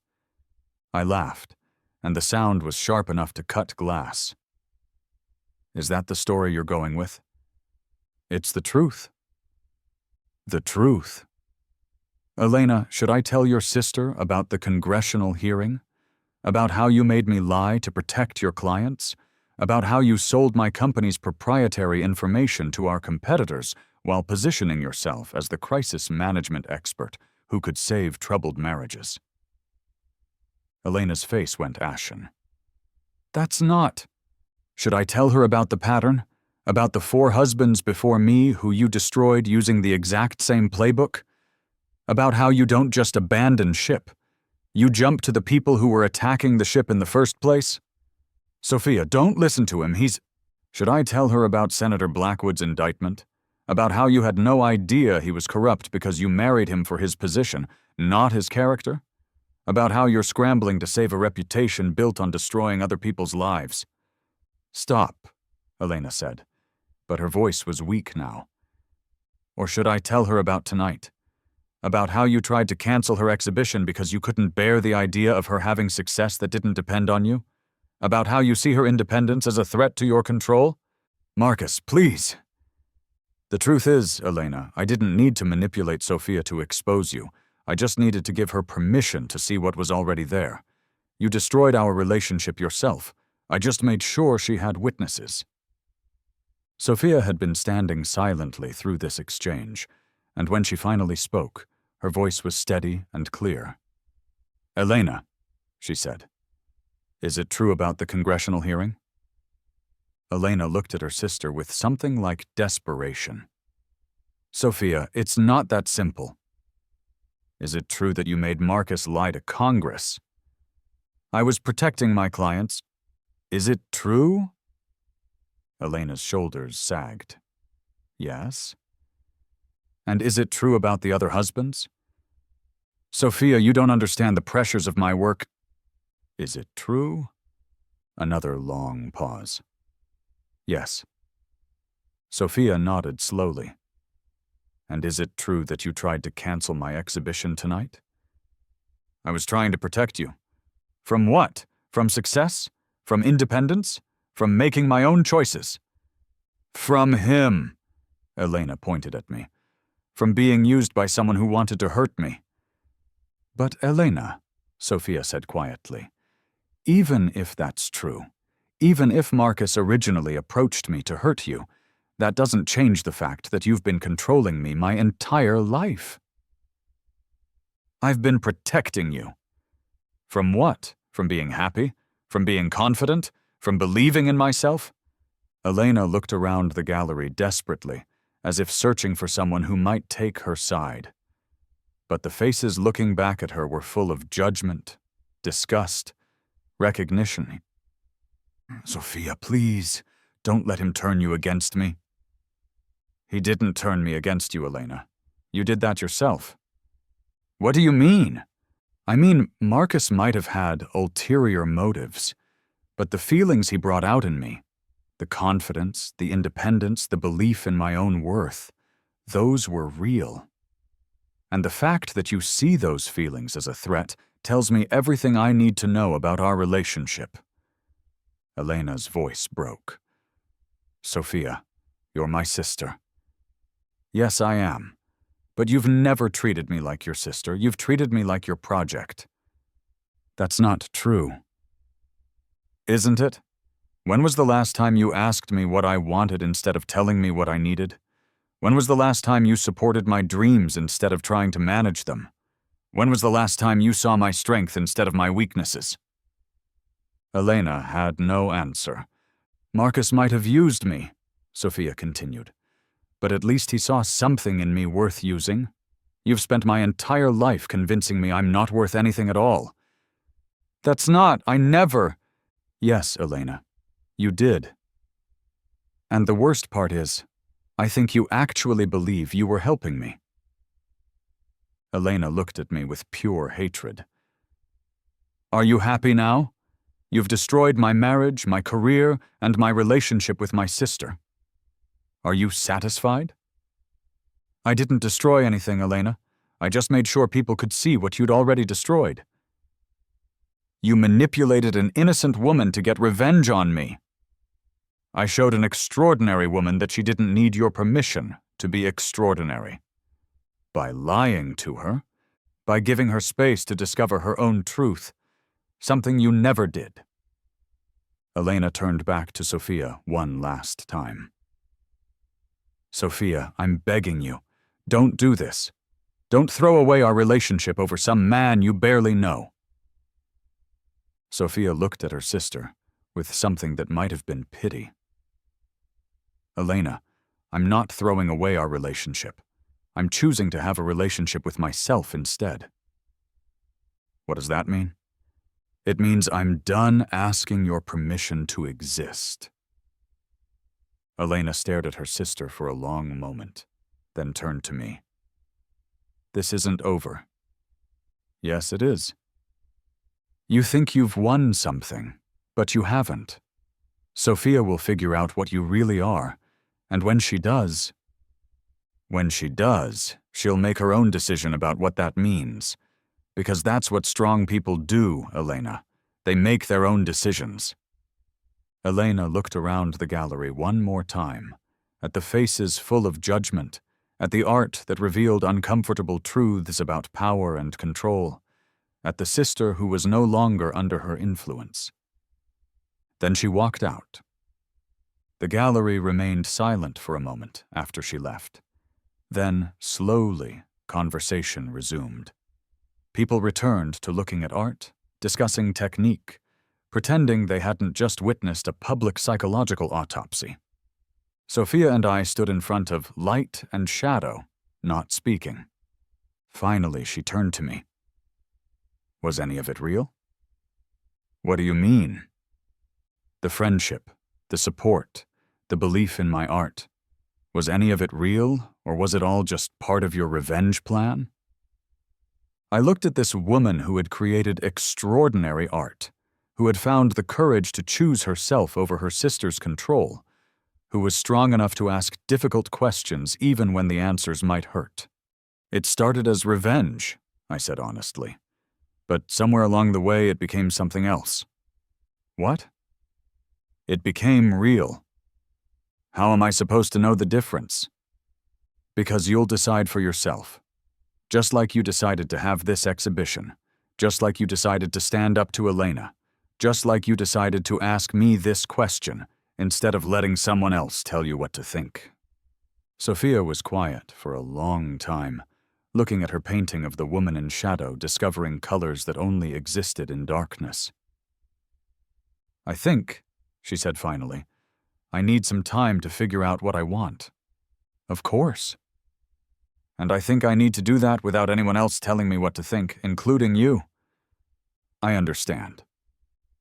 I laughed, and the sound was sharp enough to cut glass. Is that the story you're going with? It's the truth. The truth. Elena, should I tell your sister about the congressional hearing? About how you made me lie to protect your clients? About how you sold my company's proprietary information to our competitors while positioning yourself as the crisis management expert who could save troubled marriages? Elena's face went ashen. That's not... Should I tell her about the pattern? About the 4 husbands before me who you destroyed using the exact same playbook? About how you don't just abandon ship. You jump to the people who were attacking the ship in the first place? Sophia, don't listen to him. Should I tell her about Senator Blackwood's indictment? About how you had no idea he was corrupt because you married him for his position, not his character? About how you're scrambling to save a reputation built on destroying other people's lives. Stop, Elena said, but her voice was weak now. Or should I tell her about tonight? About how you tried to cancel her exhibition because you couldn't bear the idea of her having success that didn't depend on you? About how you see her independence as a threat to your control? Marcus, please. The truth is, Elena, I didn't need to manipulate Sophia to expose you. I just needed to give her permission to see what was already there. You destroyed our relationship yourself. I just made sure she had witnesses. Sophia had been standing silently through this exchange, and when she finally spoke, her voice was steady and clear. Elena, she said, is it true about the congressional hearing? Elena looked at her sister with something like desperation. Sophia, it's not that simple. Is it true that you made Marcus lie to Congress? I was protecting my clients. Is it true? Elena's shoulders sagged. Yes. And is it true about the other husbands? Sophia, you don't understand the pressures of my work. Is it true? Another long pause. Yes. Sophia nodded slowly. And is it true that you tried to cancel my exhibition tonight? I was trying to protect you. From what? From success? From independence? From making my own choices? From him, Elena pointed at me. From being used by someone who wanted to hurt me. But Elena, Sophia said quietly, even if that's true, even if Marcus originally approached me to hurt you, that doesn't change the fact that you've been controlling me my entire life. I've been protecting you. From what? From being happy? From being confident? From believing in myself? Elena looked around the gallery desperately, as if searching for someone who might take her side. But the faces looking back at her were full of judgment, disgust, recognition. Sophia, please, don't let him turn you against me. He didn't turn me against you, Elena. You did that yourself. What do you mean? I mean, Marcus might have had ulterior motives, but the feelings he brought out in me, the confidence, the independence, the belief in my own worth, those were real. And the fact that you see those feelings as a threat tells me everything I need to know about our relationship. Elena's voice broke. Sophia, you're my sister. Yes, I am. But you've never treated me like your sister. You've treated me like your project. That's not true. Isn't it? When was the last time you asked me what I wanted instead of telling me what I needed? When was the last time you supported my dreams instead of trying to manage them? When was the last time you saw my strength instead of my weaknesses? Elena had no answer. Marcus might have used me, Sophia continued. But at least he saw something in me worth using. You've spent my entire life convincing me I'm not worth anything at all. That's not, I never. Yes, Elena, you did. And the worst part is, I think you actually believe you were helping me. Elena looked at me with pure hatred. Are you happy now? You've destroyed my marriage, my career, and my relationship with my sister. Are you satisfied? I didn't destroy anything, Elena. I just made sure people could see what you'd already destroyed. You manipulated an innocent woman to get revenge on me. I showed an extraordinary woman that she didn't need your permission to be extraordinary. By lying to her, by giving her space to discover her own truth, something you never did. Elena turned back to Sophia one last time. Sophia, I'm begging you, don't do this. Don't throw away our relationship over some man you barely know. Sophia looked at her sister with something that might have been pity. Elena, I'm not throwing away our relationship. I'm choosing to have a relationship with myself instead. What does that mean? It means I'm done asking your permission to exist. Elena stared at her sister for a long moment, then turned to me. This isn't over. Yes, it is. You think you've won something, but you haven't. Sophia will figure out what you really are, and when she does, she'll make her own decision about what that means. Because that's what strong people do, Elena. They make their own decisions. Elena looked around the gallery one more time, at the faces full of judgment, at the art that revealed uncomfortable truths about power and control, at the sister who was no longer under her influence. Then she walked out. The gallery remained silent for a moment after she left. Then, slowly, conversation resumed. People returned to looking at art, discussing technique, pretending they hadn't just witnessed a public psychological autopsy. Sophia and I stood in front of light and shadow, not speaking. Finally, she turned to me. Was any of it real? What do you mean? The friendship, the support, the belief in my art. Was any of it real, or was it all just part of your revenge plan? I looked at this woman who had created extraordinary art, who had found the courage to choose herself over her sister's control, who was strong enough to ask difficult questions even when the answers might hurt. It started as revenge, I said honestly, but somewhere along the way it became something else. What? It became real. How am I supposed to know the difference? Because you'll decide for yourself. Just like you decided to have this exhibition, just like you decided to stand up to Elena, just like you decided to ask me this question, instead of letting someone else tell you what to think. Sophia was quiet for a long time, looking at her painting of the woman in shadow, discovering colors that only existed in darkness. I think, she said finally, I need some time to figure out what I want. Of course. And I think I need to do that without anyone else telling me what to think, including you. I understand.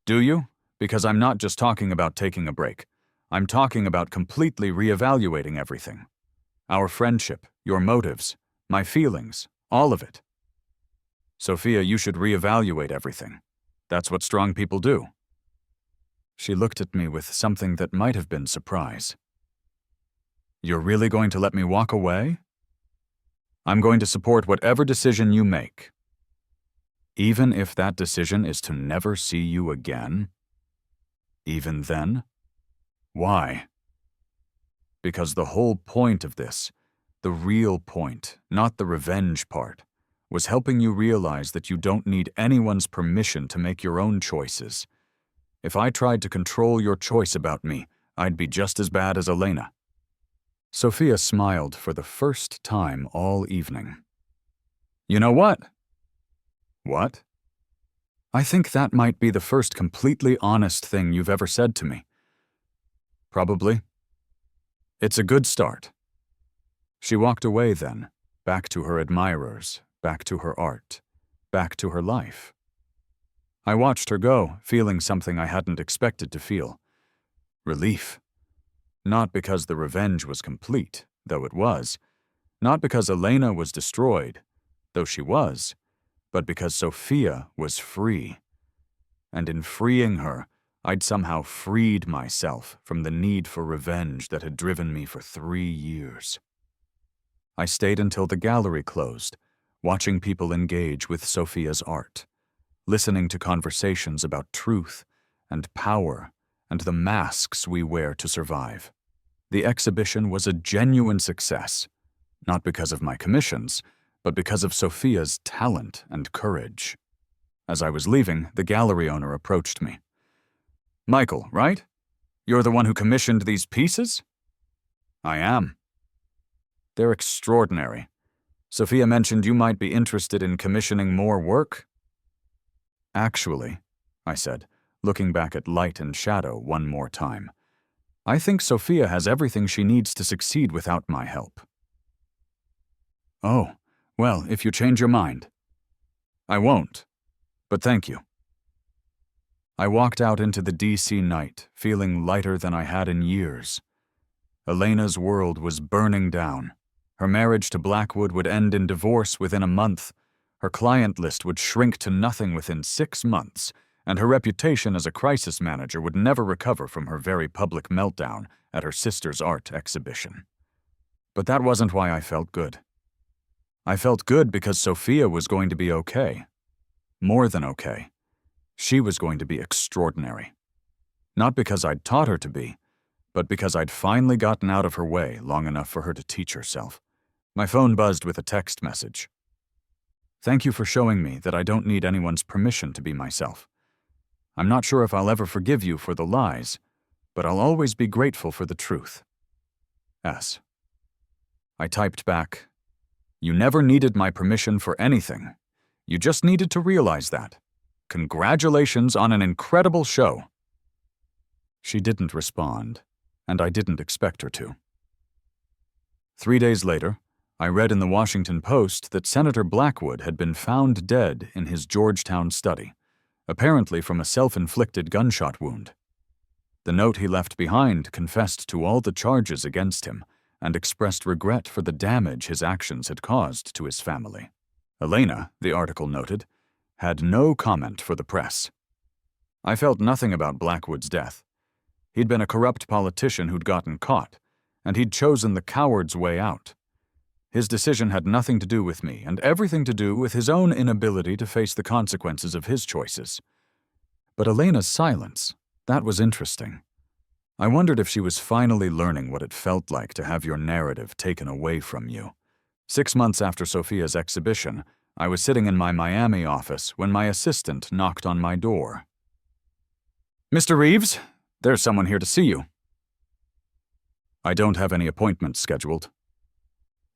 Do you? Because I'm not just talking about taking a break. I'm talking about completely reevaluating everything. Our friendship, your motives, my feelings, all of it. Sophia, you should reevaluate everything. That's what strong people do. She looked at me with something that might have been surprise. You're really going to let me walk away? I'm going to support whatever decision you make. Even if that decision is to never see you again? Even then? Why? Because the whole point of this, the real point, not the revenge part, was helping you realize that you don't need anyone's permission to make your own choices. If I tried to control your choice about me, I'd be just as bad as Elena. Sophia smiled for the first time all evening. You know what? What? I think that might be the first completely honest thing you've ever said to me. Probably. It's a good start. She walked away then, back to her admirers, back to her art, back to her life. I watched her go, feeling something I hadn't expected to feel. Relief. Not because the revenge was complete, though it was. Not because Elena was destroyed, though she was, but because Sophia was free. And in freeing her, I'd somehow freed myself from the need for revenge that had driven me for 3 years. I stayed until the gallery closed, watching people engage with Sophia's art, listening to conversations about truth and power and the masks we wear to survive. The exhibition was a genuine success, not because of my commissions, but because of Sophia's talent and courage. As I was leaving, the gallery owner approached me. Michael, right? You're the one who commissioned these pieces? I am. They're extraordinary. Sophia mentioned you might be interested in commissioning more work. Actually, I said, looking back at light and shadow one more time, I think Sophia has everything she needs to succeed without my help. Oh, well, if you change your mind. I won't, but thank you. I walked out into the DC night, feeling lighter than I had in years. Elena's world was burning down. Her marriage to Blackwood would end in divorce within a month. Her client list would shrink to nothing within 6 months, and her reputation as a crisis manager would never recover from her very public meltdown at her sister's art exhibition. But that wasn't why I felt good. I felt good because Sophia was going to be okay. More than okay. She was going to be extraordinary. Not because I'd taught her to be, but because I'd finally gotten out of her way long enough for her to teach herself. My phone buzzed with a text message. Thank you for showing me that I don't need anyone's permission to be myself. I'm not sure if I'll ever forgive you for the lies, but I'll always be grateful for the truth. S. I typed back, you never needed my permission for anything. You just needed to realize that. Congratulations on an incredible show. She didn't respond, and I didn't expect her to. 3 days later, I read in the Washington Post that Senator Blackwood had been found dead in his Georgetown study, apparently from a self-inflicted gunshot wound. The note he left behind confessed to all the charges against him and expressed regret for the damage his actions had caused to his family. Elena, the article noted, had no comment for the press. I felt nothing about Blackwood's death. He'd been a corrupt politician who'd gotten caught, and he'd chosen the coward's way out. His decision had nothing to do with me and everything to do with his own inability to face the consequences of his choices. But Elena's silence, that was interesting. I wondered if she was finally learning what it felt like to have your narrative taken away from you. 6 months after Sophia's exhibition, I was sitting in my Miami office when my assistant knocked on my door. Mr. Reeves, there's someone here to see you. I don't have any appointments scheduled.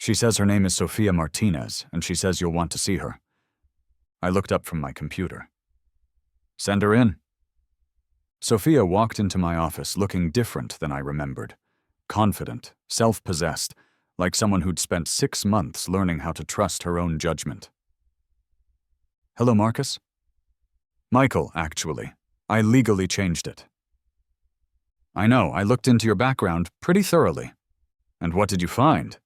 She says her name is Sophia Martinez, and she says you'll want to see her. I looked up from my computer. Send her in. Sophia walked into my office looking different than I remembered. Confident, self-possessed, like someone who'd spent 6 months learning how to trust her own judgment. Hello, Marcus? Michael, actually. I legally changed it. I know, I looked into your background pretty thoroughly. And what did you find?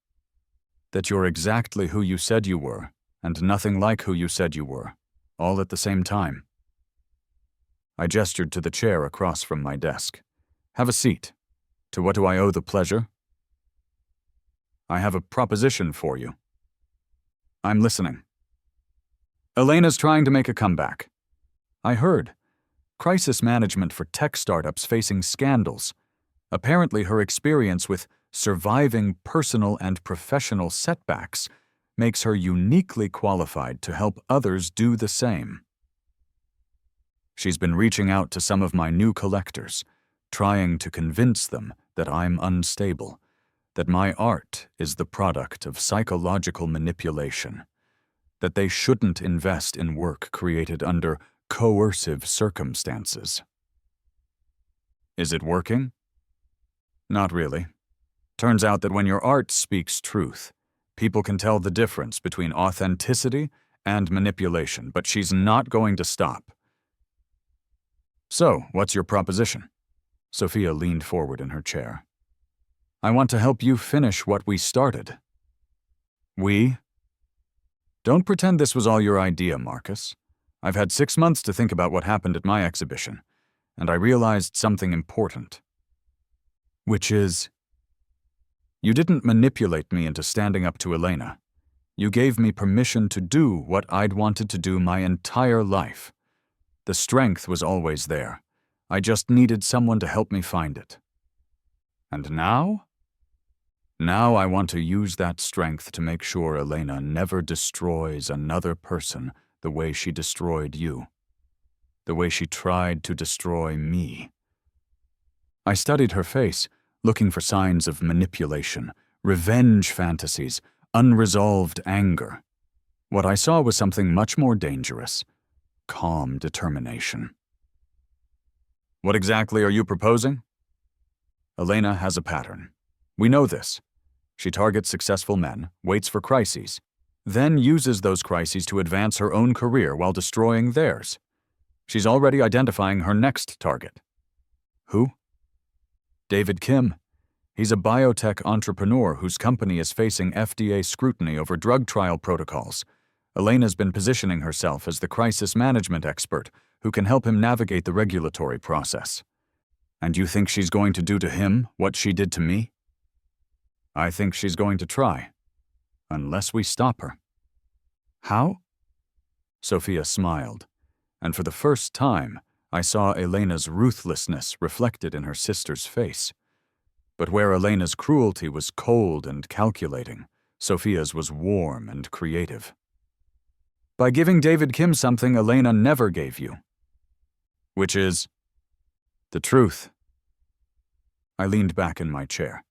That you're exactly who you said you were, and nothing like who you said you were, all at the same time. I gestured to the chair across from my desk. Have a seat. To what do I owe the pleasure? I have a proposition for you. I'm listening. Elena's trying to make a comeback. I heard. Crisis management for tech startups facing scandals. Apparently her experience with surviving personal and professional setbacks makes her uniquely qualified to help others do the same. She's been reaching out to some of my new collectors, trying to convince them that I'm unstable, that my art is the product of psychological manipulation, that they shouldn't invest in work created under coercive circumstances. Is it working? Not really. Turns out that when your art speaks truth, people can tell the difference between authenticity and manipulation, but she's not going to stop. So, what's your proposition? Sophia leaned forward in her chair. I want to help you finish what we started. We? Don't pretend this was all your idea, Marcus. I've had 6 months to think about what happened at my exhibition, and I realized something important. Which is, you didn't manipulate me into standing up to Elena. You gave me permission to do what I'd wanted to do my entire life. The strength was always there. I just needed someone to help me find it. And now? Now I want to use that strength to make sure Elena never destroys another person the way she destroyed you. The way she tried to destroy me. I studied her face, looking for signs of manipulation, revenge fantasies, unresolved anger. What I saw was something much more dangerous. Calm determination. What exactly are you proposing? Elena has a pattern. We know this. She targets successful men, waits for crises, then uses those crises to advance her own career while destroying theirs. She's already identifying her next target. Who? David Kim. He's a biotech entrepreneur whose company is facing FDA scrutiny over drug trial protocols, Elena's been positioning herself as the crisis management expert who can help him navigate the regulatory process. And you think she's going to do to him what she did to me? I think she's going to try, unless we stop her. How? Sophia smiled, and for the first time, I saw Elena's ruthlessness reflected in her sister's face. But where Elena's cruelty was cold and calculating, Sophia's was warm and creative. By giving David Kim something Elena never gave you. Which is the truth. I leaned back in my chair.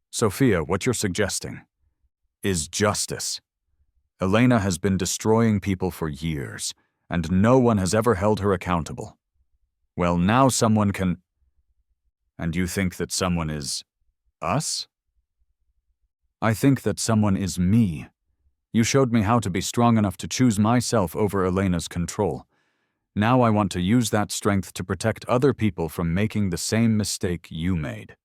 Sophia, what you're suggesting is justice. Elena has been destroying people for years, and no one has ever held her accountable. Well, now someone can... And you think that someone is us? I think that someone is me. You showed me how to be strong enough to choose myself over Elena's control. Now I want to use that strength to protect other people from making the same mistake you made.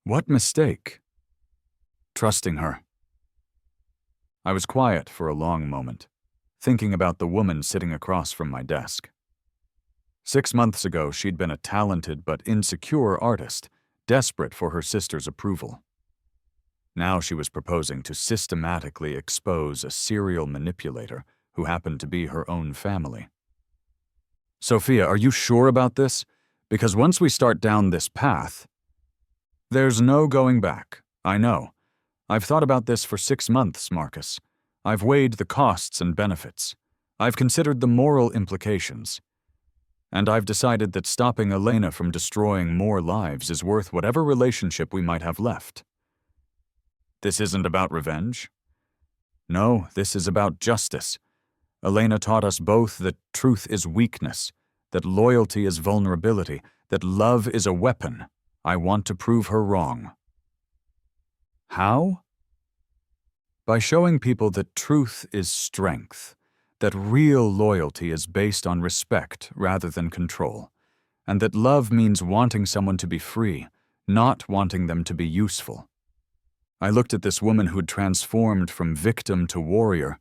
What mistake? Trusting her. I was quiet for a long moment, thinking about the woman sitting across from my desk. 6 months ago, she'd been a talented but insecure artist, desperate for her sister's approval. Now she was proposing to systematically expose a serial manipulator who happened to be her own family. Sophia, are you sure about this? Because once we start down this path, there's no going back. I know. I've thought about this for 6 months, Marcus. I've weighed the costs and benefits. I've considered the moral implications. And I've decided that stopping Elena from destroying more lives is worth whatever relationship we might have left. This isn't about revenge. No, this is about justice. Elena taught us both that truth is weakness, that loyalty is vulnerability, that love is a weapon. I want to prove her wrong. How? By showing people that truth is strength, that real loyalty is based on respect rather than control, and that love means wanting someone to be free, not wanting them to be useful. I looked at this woman who'd transformed from victim to warrior,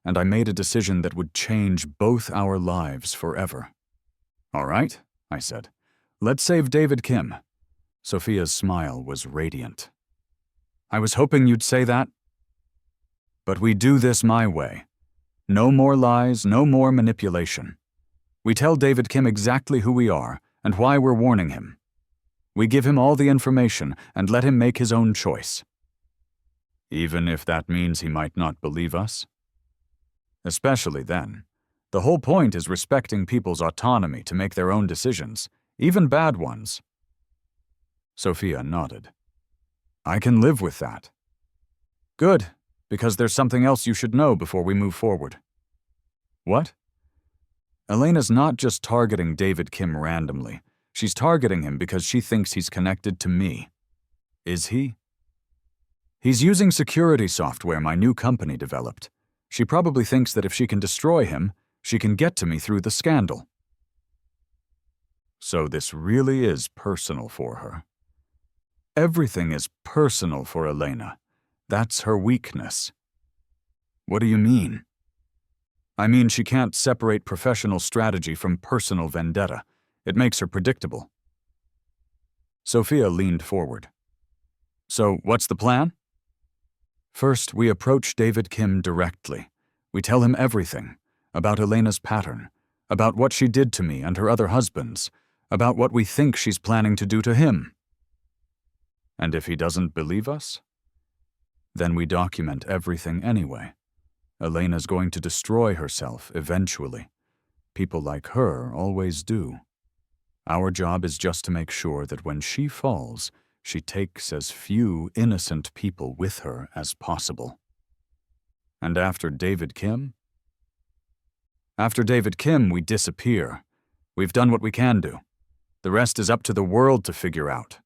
and I made a decision that would change both our lives forever. All right, I said. Let's save David Kim. Sophia's smile was radiant. I was hoping you'd say that. But we do this my way. No more lies, no more manipulation. We tell David Kim exactly who we are and why we're warning him. We give him all the information and let him make his own choice. Even if that means he might not believe us? Especially then. The whole point is respecting people's autonomy to make their own decisions, even bad ones. Sophia nodded. I can live with that. Good, because there's something else you should know before we move forward. What? Elena's not just targeting David Kim randomly. She's targeting him because she thinks he's connected to me. Is he? He's using security software my new company developed. She probably thinks that if she can destroy him, she can get to me through the scandal. So this really is personal for her. Everything is personal for Elena. That's her weakness. What do you mean? I mean she can't separate professional strategy from personal vendetta. It makes her predictable. Sophia leaned forward. So what's the plan? First, we approach David Kim directly. We tell him everything, about Elena's pattern, about what she did to me and her other husbands, about what we think she's planning to do to him. And if he doesn't believe us? Then we document everything anyway. Elena's going to destroy herself eventually. People like her always do. Our job is just to make sure that when she falls, she takes as few innocent people with her as possible. And after David Kim? After David Kim, we disappear. We've done what we can do. The rest is up to the world to figure out.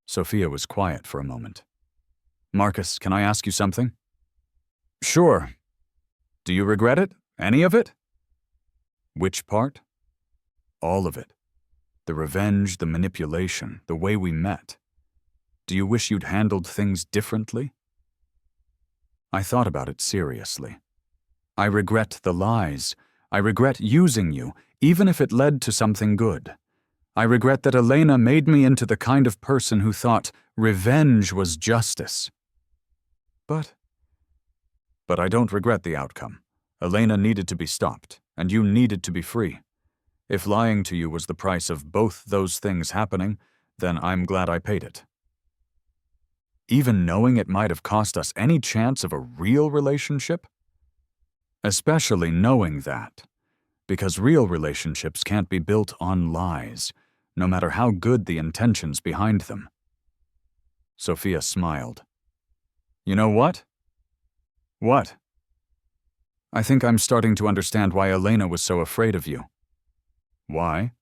Sophia was quiet for a moment. Marcus, can I ask you something? Sure. Do you regret it? Any of it? Which part? All of it. The revenge, the manipulation, the way we met. Do you wish you'd handled things differently? I thought about it seriously. I regret the lies. I regret using you, even if it led to something good. I regret that Elena made me into the kind of person who thought revenge was justice. But I don't regret the outcome. Elena needed to be stopped, and you needed to be free. If lying to you was the price of both those things happening, then I'm glad I paid it. Even knowing it might have cost us any chance of a real relationship? Especially knowing that, because real relationships can't be built on lies, no matter how good the intentions behind them. Sophia smiled. You know what? What? I think I'm starting to understand why Elena was so afraid of you. Why?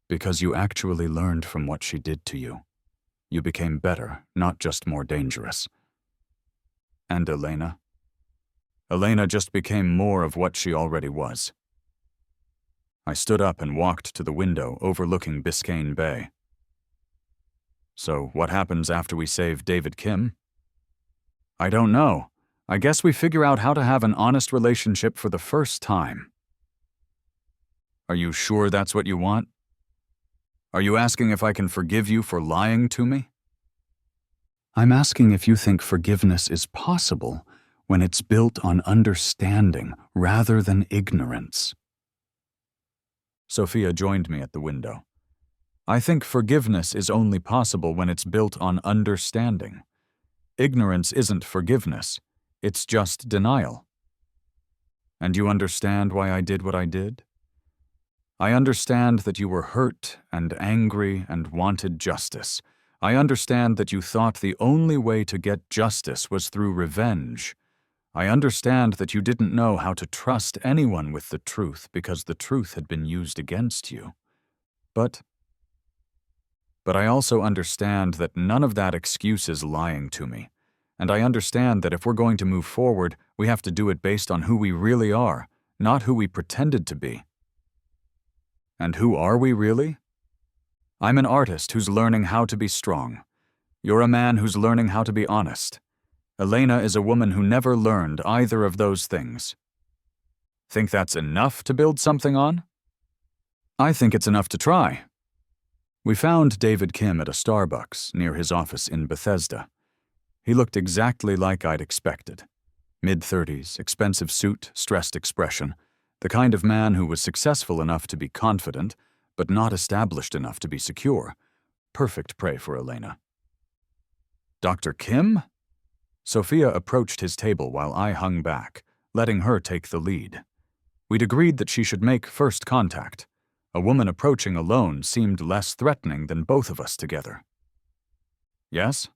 Because you actually learned from what she did to you. You became better, not just more dangerous. And Elena? Elena just became more of what she already was. I stood up and walked to the window overlooking Biscayne Bay. So what happens after we save David Kim? I don't know. I guess we figure out how to have an honest relationship for the first time. Are you sure that's what you want? Are you asking if I can forgive you for lying to me? I'm asking if you think forgiveness is possible when it's built on understanding rather than ignorance. Sophia joined me at the window. I think forgiveness is only possible when it's built on understanding. Ignorance isn't forgiveness, it's just denial. And you understand why I did what I did? I understand that you were hurt and angry and wanted justice. I understand that you thought the only way to get justice was through revenge. I understand that you didn't know how to trust anyone with the truth because the truth had been used against you. But I also understand that none of that excuses lying to me. And I understand that if we're going to move forward, we have to do it based on who we really are, not who we pretended to be. And who are we really? I'm an artist who's learning how to be strong. You're a man who's learning how to be honest. Elena is a woman who never learned either of those things. Think that's enough to build something on? I think it's enough to try. We found David Kim at a Starbucks near his office in Bethesda. He looked exactly like I'd expected. Mid-30s, expensive suit, stressed expression. The kind of man who was successful enough to be confident, but not established enough to be secure. Perfect prey for Elena. Dr. Kim? Sophia approached his table while I hung back, letting her take the lead. We'd agreed that she should make first contact. A woman approaching alone seemed less threatening than both of us together. Yes?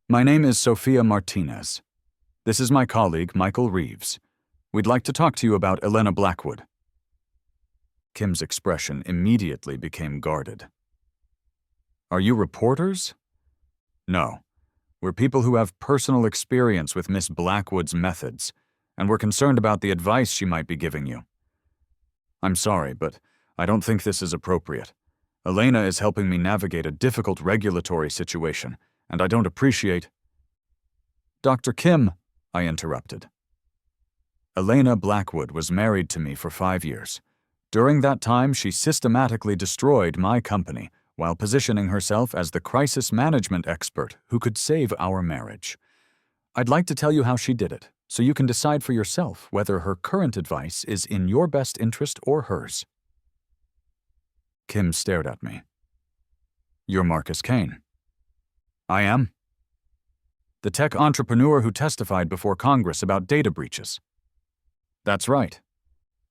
My name is Sophia Martinez. This is my colleague, Michael Reeves. We'd like to talk to you about Elena Blackwood. Kim's expression immediately became guarded. Are you reporters? No. We're people who have personal experience with Miss Blackwood's methods, and we're concerned about the advice she might be giving you. I'm sorry, but I don't think this is appropriate. Elena is helping me navigate a difficult regulatory situation, and I don't appreciate— Dr. Kim, I interrupted. Elena Blackwood was married to me for 5 years. During that time, she systematically destroyed my company while positioning herself as the crisis management expert who could save our marriage. I'd like to tell you how she did it, so you can decide for yourself whether her current advice is in your best interest or hers. Kim stared at me. You're Marcus Kane. I am. The tech entrepreneur who testified before Congress about data breaches. That's right.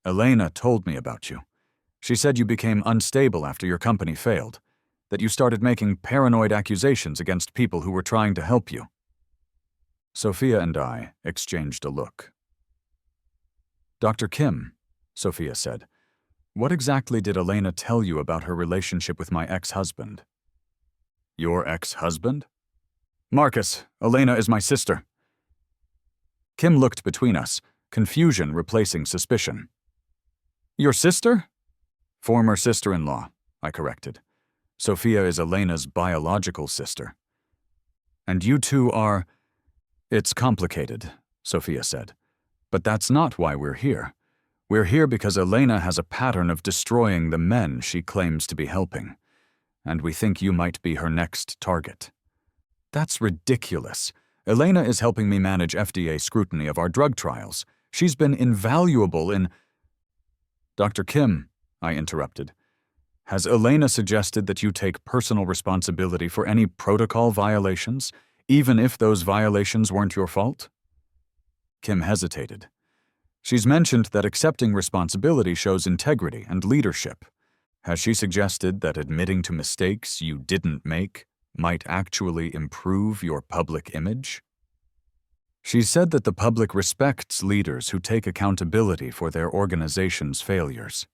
Elena told me about you. She said you became unstable after your company failed, that you started making paranoid accusations against people who were trying to help you. Sophia and I exchanged a look. Dr. Kim, Sophia said, what exactly did Elena tell you about her relationship with my ex-husband? Your ex-husband? Marcus, Elena is my sister. Kim looked between us, confusion replacing suspicion. Your sister? Former sister-in-law, I corrected. Sophia is Elena's biological sister. And you two are— It's complicated, Sophia said. But that's not why we're here. We're here because Elena has a pattern of destroying the men she claims to be helping. And we think you might be her next target. That's ridiculous. Elena is helping me manage FDA scrutiny of our drug trials. She's been invaluable in— Dr. Kim, I interrupted. Has Elena suggested that you take personal responsibility for any protocol violations, even if those violations weren't your fault? Kim hesitated. She's mentioned that accepting responsibility shows integrity and leadership. Has she suggested that admitting to mistakes you didn't make might actually improve your public image? She said that the public respects leaders who take accountability for their organization's failures.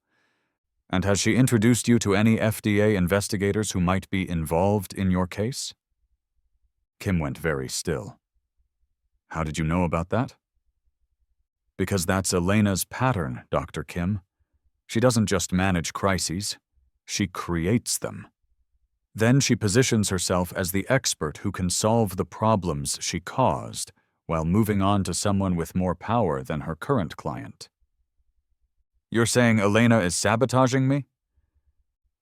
And has she introduced you to any FDA investigators who might be involved in your case? Kim went very still. How did you know about that? Because that's Elena's pattern, Dr. Kim. She doesn't just manage crises, she creates them. Then she positions herself as the expert who can solve the problems she caused, while moving on to someone with more power than her current client. You're saying Elena is sabotaging me?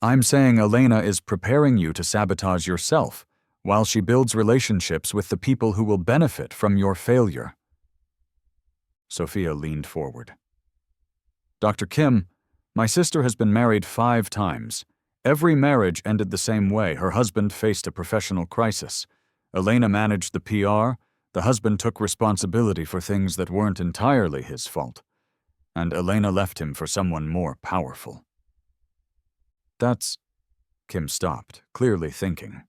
I'm saying Elena is preparing you to sabotage yourself, while she builds relationships with the people who will benefit from your failure. Sophia leaned forward. Dr. Kim, my sister has been married 5 times. Every marriage ended the same way. Her husband faced a professional crisis. Elena managed the PR. The husband took responsibility for things that weren't entirely his fault. And Elena left him for someone more powerful. That's— Kim stopped, clearly thinking.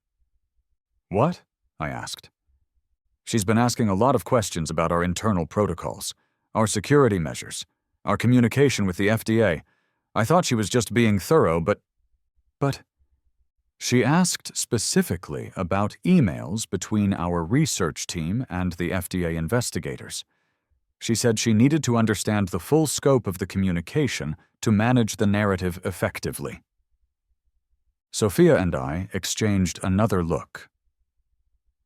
What? I asked. She's been asking a lot of questions about our internal protocols, our security measures, our communication with the FDA. I thought she was just being thorough, but she asked specifically about emails between our research team and the FDA investigators. She said she needed to understand the full scope of the communication to manage the narrative effectively. Sophia and I exchanged another look.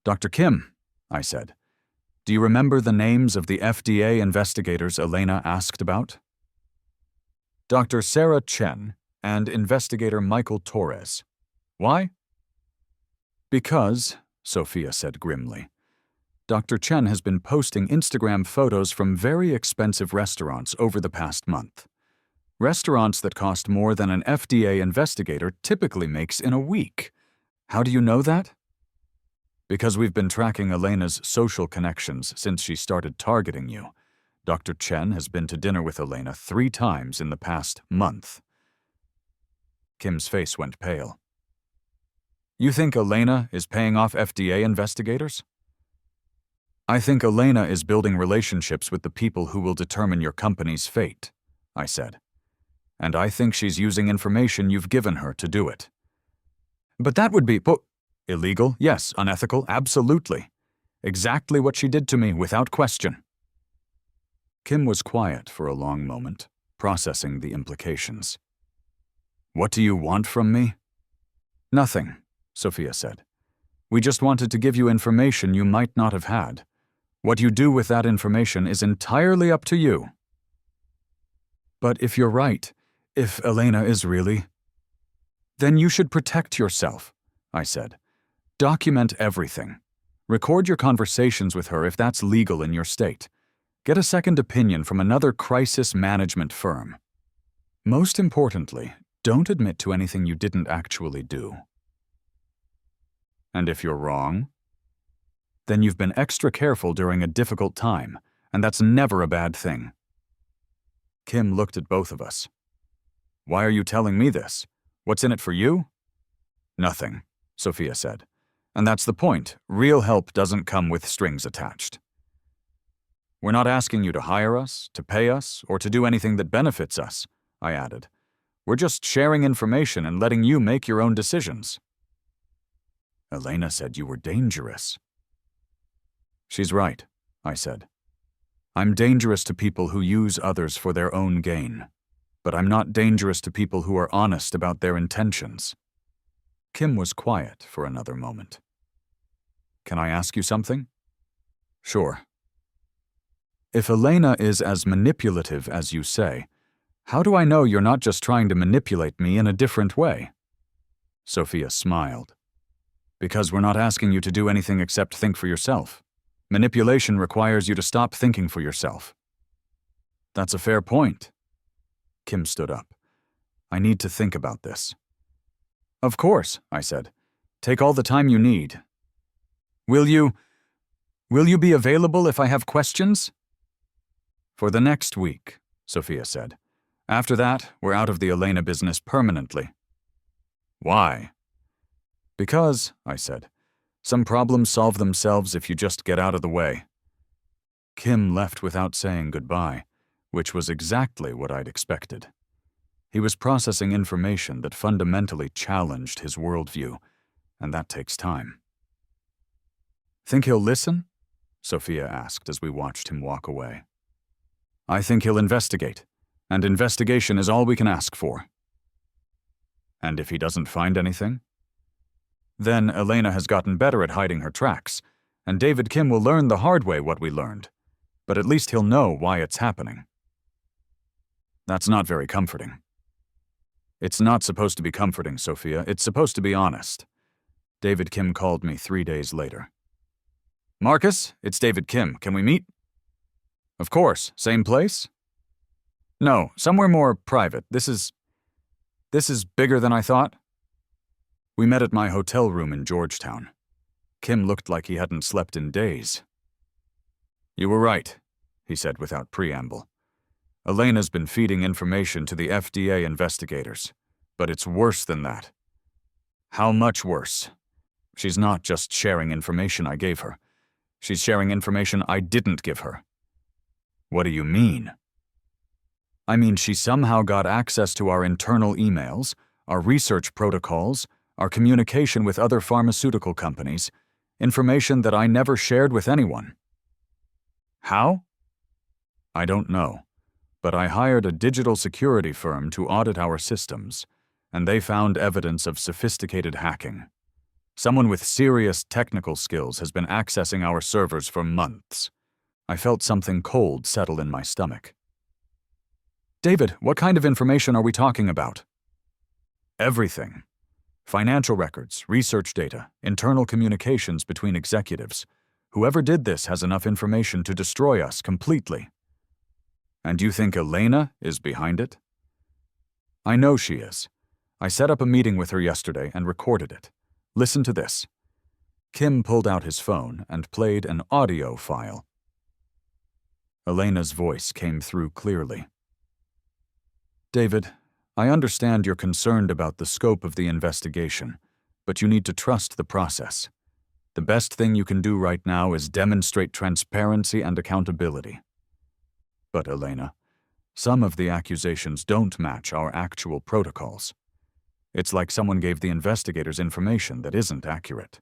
Dr. Kim, I said, do you remember the names of the FDA investigators Elena asked about? Dr. Sarah Chen and investigator Michael Torres. Why? Because, Sophia said grimly, Dr. Chen has been posting Instagram photos from very expensive restaurants over the past month. Restaurants that cost more than an FDA investigator typically makes in a week. How do you know that? Because we've been tracking Elena's social connections since she started targeting you. Dr. Chen has been to dinner with Elena 3 times in the past month. Kim's face went pale. You think Elena is paying off FDA investigators? I think Elena is building relationships with the people who will determine your company's fate, I said. And I think she's using information you've given her to do it. But that would be— illegal, yes. Unethical, absolutely. Exactly what she did to me, without question. Kim was quiet for a long moment, processing the implications. What do you want from me? Nothing, Sophia said. We just wanted to give you information you might not have had. What you do with that information is entirely up to you. But if you're right, if Elena is really— Then you should protect yourself, I said. Document everything. Record your conversations with her if that's legal in your state. Get a second opinion from another crisis management firm. Most importantly, don't admit to anything you didn't actually do. And if you're wrong? Then you've been extra careful during a difficult time, and that's never a bad thing. Kim looked at both of us. Why are you telling me this? What's in it for you? Nothing, Sophia said. And that's the point. Real help doesn't come with strings attached. We're not asking you to hire us, to pay us, or to do anything that benefits us, I added. We're just sharing information and letting you make your own decisions. Elena said you were dangerous. She's right, I said. I'm dangerous to people who use others for their own gain, but I'm not dangerous to people who are honest about their intentions. Kim was quiet for another moment. Can I ask you something? Sure. If Elena is as manipulative as you say, how do I know you're not just trying to manipulate me in a different way? Sophia smiled. Because we're not asking you to do anything except think for yourself. Manipulation requires you to stop thinking for yourself. That's a fair point. Kim stood up. I need to think about this. Of course, I said. Take all the time you need. Will you be available if I have questions? For the next week, Sophia said. After that, we're out of the Elena business permanently. Why? Because, I said, some problems solve themselves if you just get out of the way. Kim left without saying goodbye, which was exactly what I'd expected. He was processing information that fundamentally challenged his worldview, and that takes time. Think he'll listen? Sophia asked as we watched him walk away. I think he'll investigate, and investigation is all we can ask for. And if he doesn't find anything? Then Elena has gotten better at hiding her tracks, and David Kim will learn the hard way what we learned, but at least he'll know why it's happening. That's not very comforting. It's not supposed to be comforting, Sophia. It's supposed to be honest. David Kim called me 3 days later. Marcus, it's David Kim. Can we meet? Of course. Same place? No, somewhere more private. This is bigger than I thought. We met at my hotel room in Georgetown. Kim looked like he hadn't slept in days. You were right, he said without preamble. Elena's been feeding information to the FDA investigators, but it's worse than that. How much worse? She's not just sharing information I gave her. She's sharing information I didn't give her. What do you mean? I mean she somehow got access to our internal emails, our research protocols, our communication with other pharmaceutical companies, information that I never shared with anyone. How? I don't know. But I hired a digital security firm to audit our systems, and they found evidence of sophisticated hacking. Someone with serious technical skills has been accessing our servers for months. I felt something cold settle in my stomach. David, what kind of information are we talking about? Everything. Financial records, research data, internal communications between executives. Whoever did this has enough information to destroy us completely. And you think Elena is behind it? I know she is. I set up a meeting with her yesterday and recorded it. Listen to this. Kim pulled out his phone and played an audio file. Elena's voice came through clearly. David, I understand you're concerned about the scope of the investigation, but you need to trust the process. The best thing you can do right now is demonstrate transparency and accountability. But, Elena, some of the accusations don't match our actual protocols. It's like someone gave the investigators information that isn't accurate.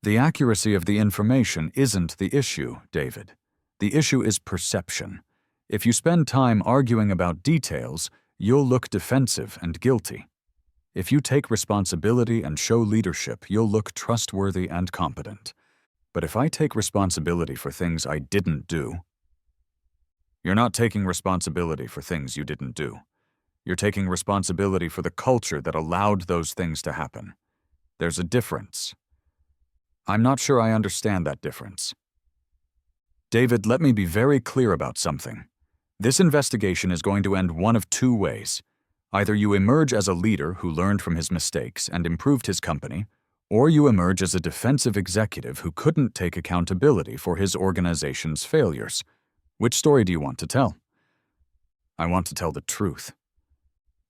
The accuracy of the information isn't the issue, David. The issue is perception. If you spend time arguing about details, you'll look defensive and guilty. If you take responsibility and show leadership, you'll look trustworthy and competent. But if I take responsibility for things I didn't do, you're not taking responsibility for things you didn't do. You're taking responsibility for the culture that allowed those things to happen. There's a difference. I'm not sure I understand that difference. David, let me be very clear about something. This investigation is going to end one of two ways. Either you emerge as a leader who learned from his mistakes and improved his company, or you emerge as a defensive executive who couldn't take accountability for his organization's failures. Which story do you want to tell? I want to tell the truth.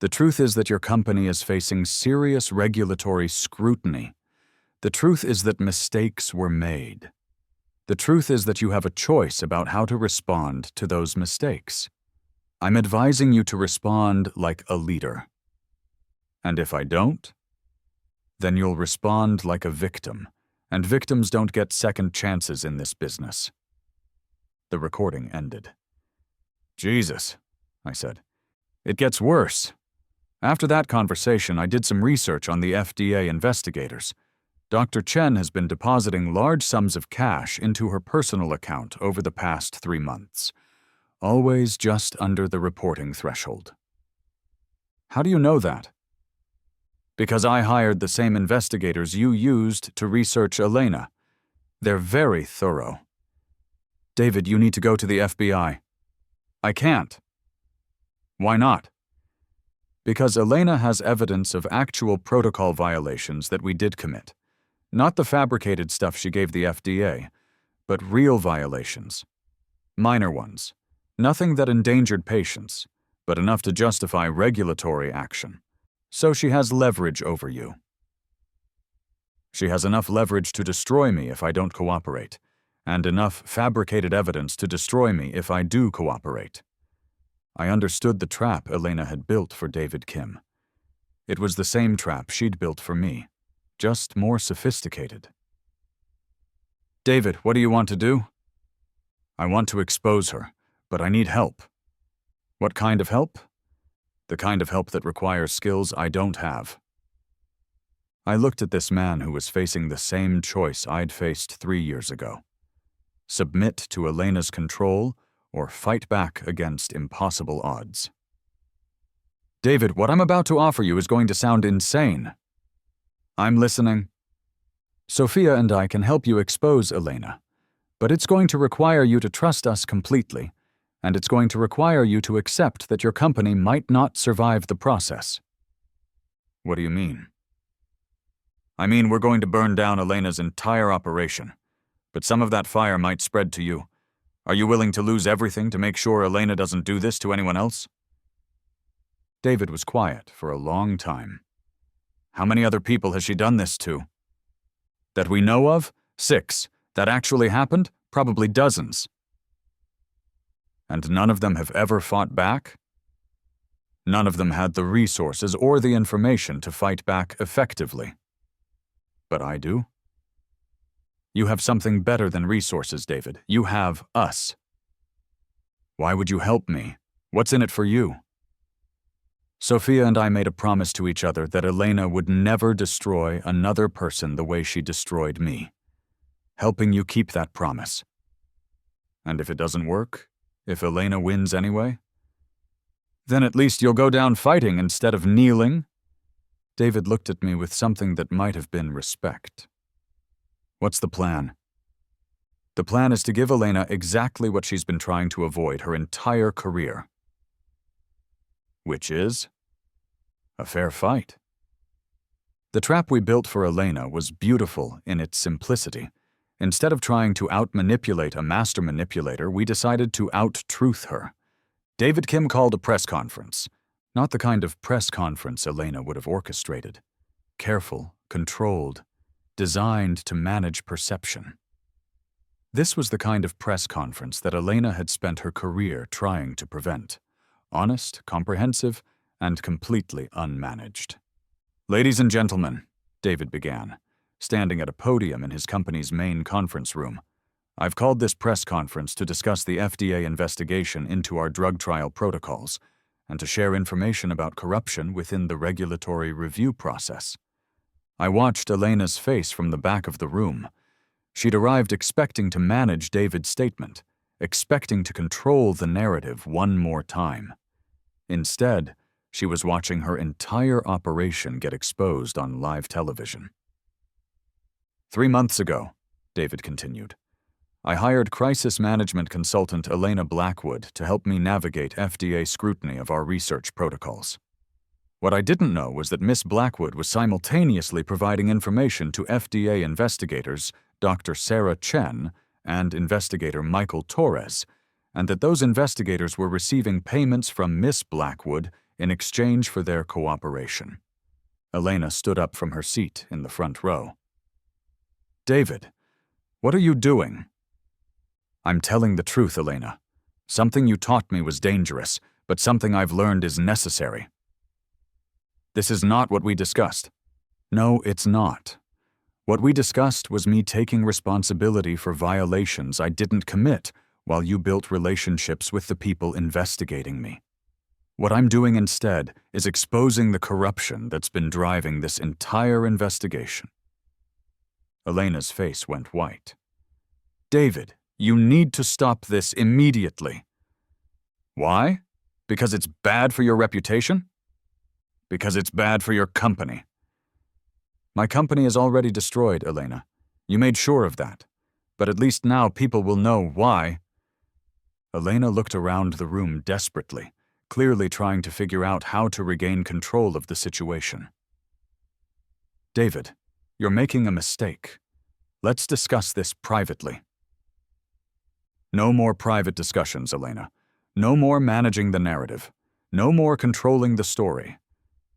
The truth is that your company is facing serious regulatory scrutiny. The truth is that mistakes were made. The truth is that you have a choice about how to respond to those mistakes. I'm advising you to respond like a leader. And if I don't, then you'll respond like a victim, and victims don't get second chances in this business. The recording ended. Jesus, I said. It gets worse. After that conversation, I did some research on the FDA investigators. Dr. Chen has been depositing large sums of cash into her personal account over the past 3 months, always just under the reporting threshold. How do you know that? Because I hired the same investigators you used to research Elena. They're very thorough. David, you need to go to the FBI. I can't. Why not? Because Elena has evidence of actual protocol violations that we did commit. Not the fabricated stuff she gave the FDA, but real violations. Minor ones. Nothing that endangered patients, but enough to justify regulatory action. So she has leverage over you. She has enough leverage to destroy me if I don't cooperate, and enough fabricated evidence to destroy me if I do cooperate. I understood the trap Elena had built for David Kim. It was the same trap she'd built for me, just more sophisticated. David, what do you want to do? I want to expose her, but I need help. What kind of help? The kind of help that requires skills I don't have. I looked at this man who was facing the same choice I'd faced 3 years ago. Submit to Elena's control or fight back against impossible odds. David, what I'm about to offer you is going to sound insane. I'm listening. Sophia and I can help you expose Elena, but it's going to require you to trust us completely, and it's going to require you to accept that your company might not survive the process. What do you mean? I mean, we're going to burn down Elena's entire operation, but some of that fire might spread to you. Are you willing to lose everything to make sure Elena doesn't do this to anyone else? David was quiet for a long time. How many other people has she done this to? That we know of? 6. That actually happened? Probably dozens. And none of them have ever fought back? None of them had the resources or the information to fight back effectively. But I do. You have something better than resources, David. You have us. Why would you help me? What's in it for you? Sophia and I made a promise to each other that Elena would never destroy another person the way she destroyed me. Helping you keep that promise. And if it doesn't work, if Elena wins anyway, then at least you'll go down fighting instead of kneeling. David looked at me with something that might have been respect. What's the plan? The plan is to give Elena exactly what she's been trying to avoid her entire career. Which is a fair fight. The trap we built for Elena was beautiful in its simplicity. Instead of trying to out-manipulate a master manipulator, we decided to out-truth her. David Kim called a press conference. Not the kind of press conference Elena would have orchestrated. Careful, controlled, designed to manage perception. This was the kind of press conference that Elena had spent her career trying to prevent. Honest, comprehensive, and completely unmanaged. Ladies and gentlemen, David began, standing at a podium in his company's main conference room. I've called this press conference to discuss the FDA investigation into our drug trial protocols and to share information about corruption within the regulatory review process. I watched Elena's face from the back of the room. She'd arrived expecting to manage David's statement, expecting to control the narrative one more time. Instead, she was watching her entire operation get exposed on live television. 3 months ago, David continued, I hired crisis management consultant Elena Blackwood to help me navigate FDA scrutiny of our research protocols. What I didn't know was that Miss Blackwood was simultaneously providing information to FDA investigators Dr. Sarah Chen and investigator Michael Torres, and that those investigators were receiving payments from Miss Blackwood in exchange for their cooperation. Elena stood up from her seat in the front row. David, what are you doing? I'm telling the truth, Elena. Something you taught me was dangerous, but something I've learned is necessary. This is not what we discussed. No, it's not. What we discussed was me taking responsibility for violations I didn't commit while you built relationships with the people investigating me. What I'm doing instead is exposing the corruption that's been driving this entire investigation. Elena's face went white. David, you need to stop this immediately. Why? Because it's bad for your reputation? Because it's bad for your company. My company is already destroyed, Elena. You made sure of that. But at least now people will know why. Elena looked around the room desperately, clearly trying to figure out how to regain control of the situation. David, you're making a mistake. Let's discuss this privately. No more private discussions, Elena. No more managing the narrative. No more controlling the story.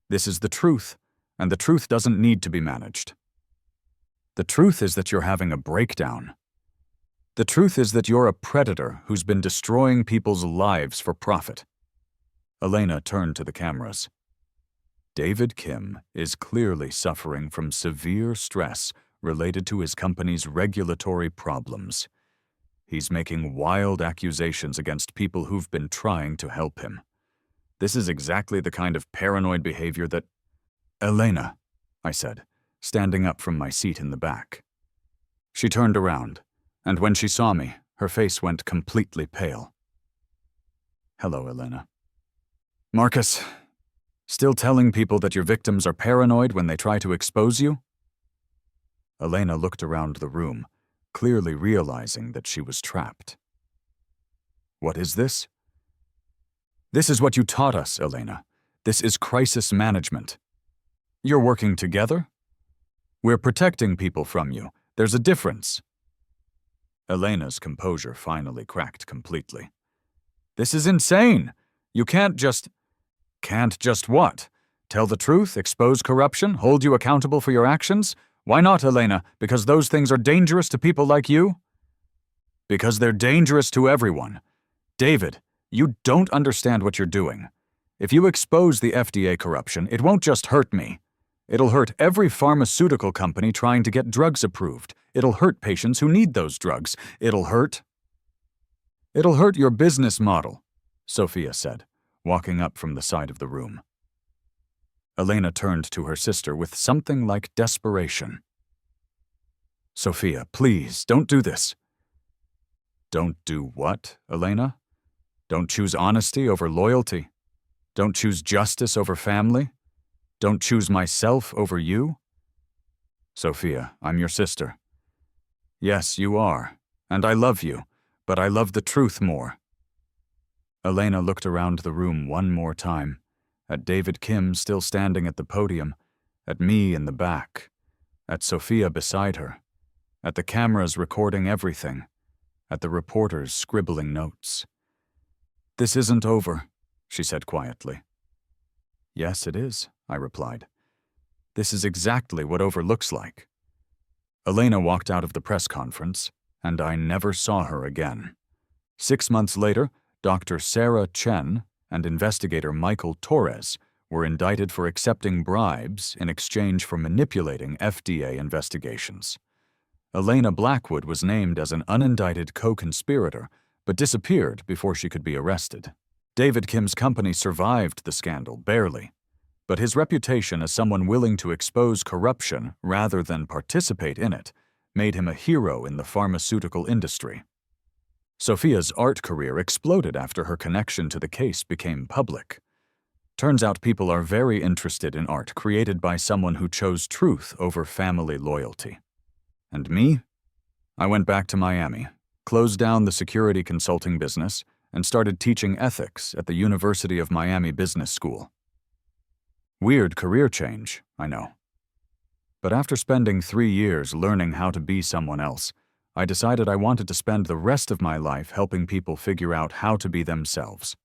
This is the truth, and the truth doesn't need to be managed. The truth is that you're having a breakdown. The truth is that you're a predator who's been destroying people's lives for profit. Elena turned to the cameras. David Kim is clearly suffering from severe stress related to his company's regulatory problems. He's making wild accusations against people who've been trying to help him. This is exactly the kind of paranoid behavior that— Elena, I said, standing up from my seat in the back. She turned around, and when she saw me, her face went completely pale. Hello, Elena. Marcus, still telling people that your victims are paranoid when they try to expose you? Elena looked around the room, clearly realizing that she was trapped. What is this? This is what you taught us, Elena. This is crisis management. You're working together? We're protecting people from you. There's a difference. Elena's composure finally cracked completely. This is insane. You can't just— Can't just what? Tell the truth, expose corruption, hold you accountable for your actions? Why not, Elena? Because those things are dangerous to people like you? Because they're dangerous to everyone. David, you don't understand what you're doing. If you expose the FDA corruption, it won't just hurt me. It'll hurt every pharmaceutical company trying to get drugs approved. It'll hurt patients who need those drugs. It'll hurt your business model, Sophia said, walking up from the side of the room. Elena turned to her sister with something like desperation. Sophia, please, don't do this. Don't do what, Elena? Don't choose honesty over loyalty. Don't choose justice over family. Don't choose myself over you. Sophia, I'm your sister. Yes, you are, and I love you, but I love the truth more. Elena looked around the room one more time, at David Kim still standing at the podium, at me in the back, at Sophia beside her, at the cameras recording everything, at the reporters scribbling notes. This isn't over, she said quietly. Yes, it is, I replied. This is exactly what over looks like. Elena walked out of the press conference, and I never saw her again. 6 months later, Dr. Sarah Chen and investigator Michael Torres were indicted for accepting bribes in exchange for manipulating FDA investigations. Elena Blackwood was named as an unindicted co-conspirator, but disappeared before she could be arrested. David Kim's company survived the scandal, barely, but his reputation as someone willing to expose corruption rather than participate in it made him a hero in the pharmaceutical industry. Sophia's art career exploded after her connection to the case became public. Turns out people are very interested in art created by someone who chose truth over family loyalty. And me? I went back to Miami, closed down the security consulting business, and started teaching ethics at the University of Miami Business School. Weird career change, I know. But after spending 3 years learning how to be someone else, I decided I wanted to spend the rest of my life helping people figure out how to be themselves.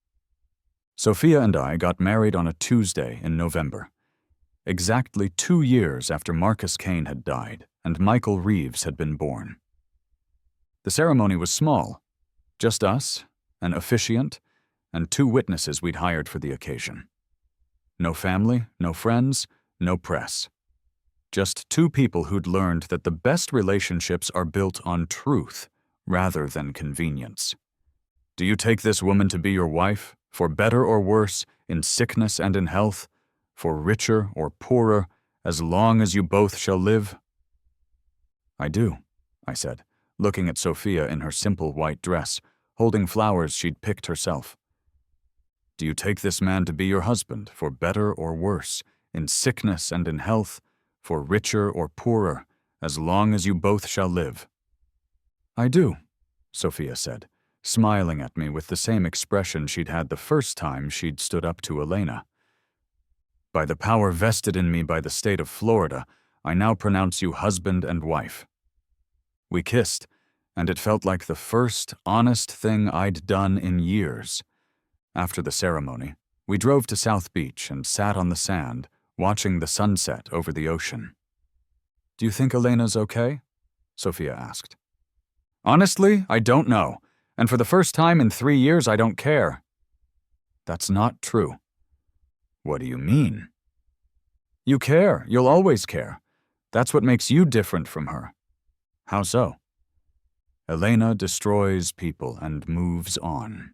Sophia and I got married on a Tuesday in November, exactly 2 years after Marcus Kane had died and Michael Reeves had been born. The ceremony was small, just us, an officiant, and 2 witnesses we'd hired for the occasion. No family, no friends, no press. Just 2 people who'd learned that the best relationships are built on truth rather than convenience. Do you take this woman to be your wife, for better or worse, in sickness and in health, for richer or poorer, as long as you both shall live? I do, I said, looking at Sophia in her simple white dress, holding flowers she'd picked herself. Do you take this man to be your husband, for better or worse, in sickness and in health, for richer or poorer, as long as you both shall live? I do, Sophia said, smiling at me with the same expression she'd had the first time she'd stood up to Elena. By the power vested in me by the state of Florida, I now pronounce you husband and wife. We kissed, and it felt like the first honest thing I'd done in years. After the ceremony, we drove to South Beach and sat on the sand, watching the sunset over the ocean. Do you think Elena's okay? Sophia asked. Honestly, I don't know, and for the first time in 3 years, I don't care. That's not true. What do you mean? You care. You'll always care. That's what makes you different from her. How so? Elena destroys people and moves on.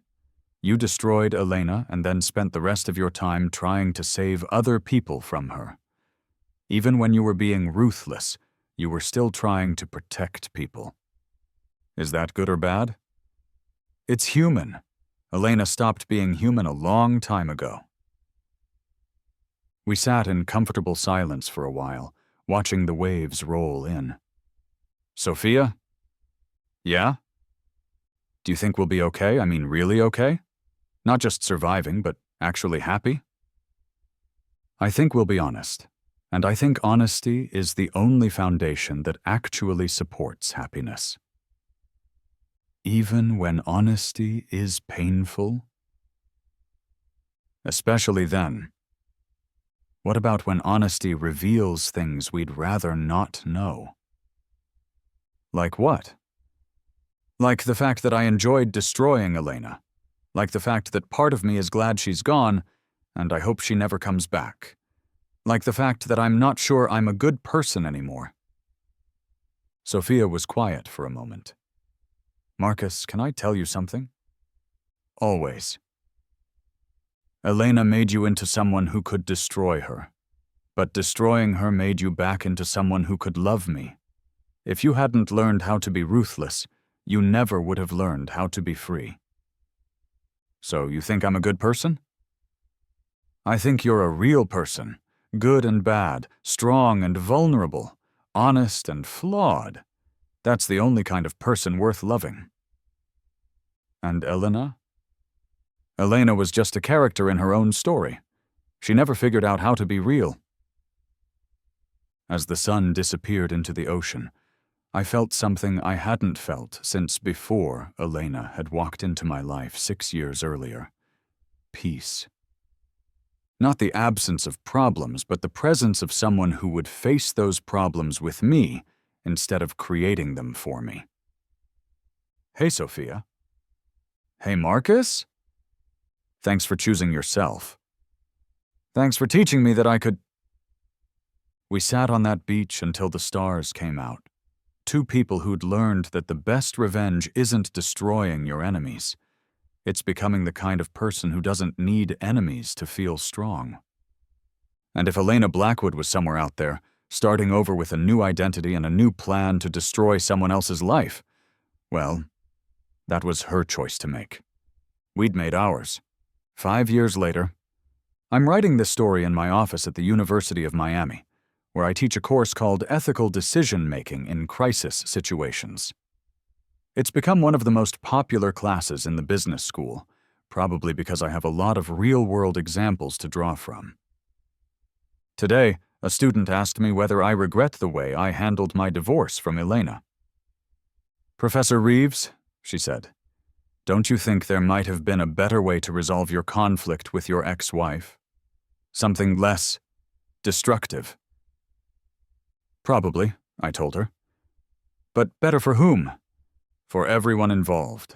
You destroyed Elena and then spent the rest of your time trying to save other people from her. Even when you were being ruthless, you were still trying to protect people. Is that good or bad? It's human. Elena stopped being human a long time ago. We sat in comfortable silence for a while, watching the waves roll in. Sophia? Yeah? Do you think we'll be okay? I mean, really okay? Not just surviving, but actually happy? I think we'll be honest, and I think honesty is the only foundation that actually supports happiness. Even when honesty is painful? Especially then. What about when honesty reveals things we'd rather not know? Like what? Like the fact that I enjoyed destroying Elena. Like the fact that part of me is glad she's gone, and I hope she never comes back. Like the fact that I'm not sure I'm a good person anymore. Sophia was quiet for a moment. Marcus, can I tell you something? Always. Elena made you into someone who could destroy her, but destroying her made you back into someone who could love me. If you hadn't learned how to be ruthless, you never would have learned how to be free. So you think I'm a good person? I think you're a real person, good and bad, strong and vulnerable, honest and flawed. That's the only kind of person worth loving. And Elena? Elena was just a character in her own story. She never figured out how to be real. As the sun disappeared into the ocean, I felt something I hadn't felt since before Elena had walked into my life 6 years earlier. Peace. Not the absence of problems, but the presence of someone who would face those problems with me instead of creating them for me. Hey, Sophia. Hey, Marcus? Thanks for choosing yourself. Thanks for teaching me that I could... We sat on that beach until the stars came out. 2 people who'd learned that the best revenge isn't destroying your enemies. It's becoming the kind of person who doesn't need enemies to feel strong. And if Elena Blackwood was somewhere out there, starting over with a new identity and a new plan to destroy someone else's life, well, that was her choice to make. We'd made ours. 5 years later, I'm writing this story in my office at the University of Miami, where I teach a course called Ethical Decision-Making in Crisis Situations. It's become one of the most popular classes in the business school, probably because I have a lot of real-world examples to draw from. Today, a student asked me whether I regret the way I handled my divorce from Elena. Professor Reeves, she said, don't you think there might have been a better way to resolve your conflict with your ex-wife? Something less destructive? Probably, I told her. But better for whom? For everyone involved.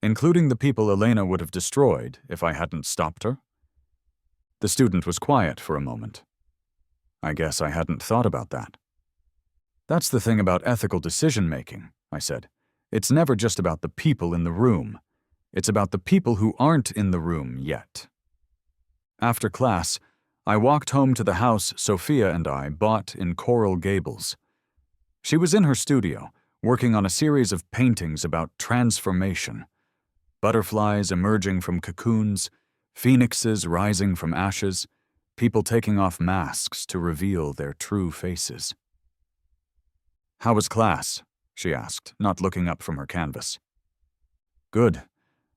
Including the people Elena would have destroyed if I hadn't stopped her? The student was quiet for a moment. I guess I hadn't thought about that. That's the thing about ethical decision-making, I said. It's never just about the people in the room. It's about the people who aren't in the room yet. After class, I walked home to the house Sophia and I bought in Coral Gables. She was in her studio, working on a series of paintings about transformation. Butterflies emerging from cocoons, phoenixes rising from ashes, people taking off masks to reveal their true faces. "How was class?" she asked, not looking up from her canvas. "Good.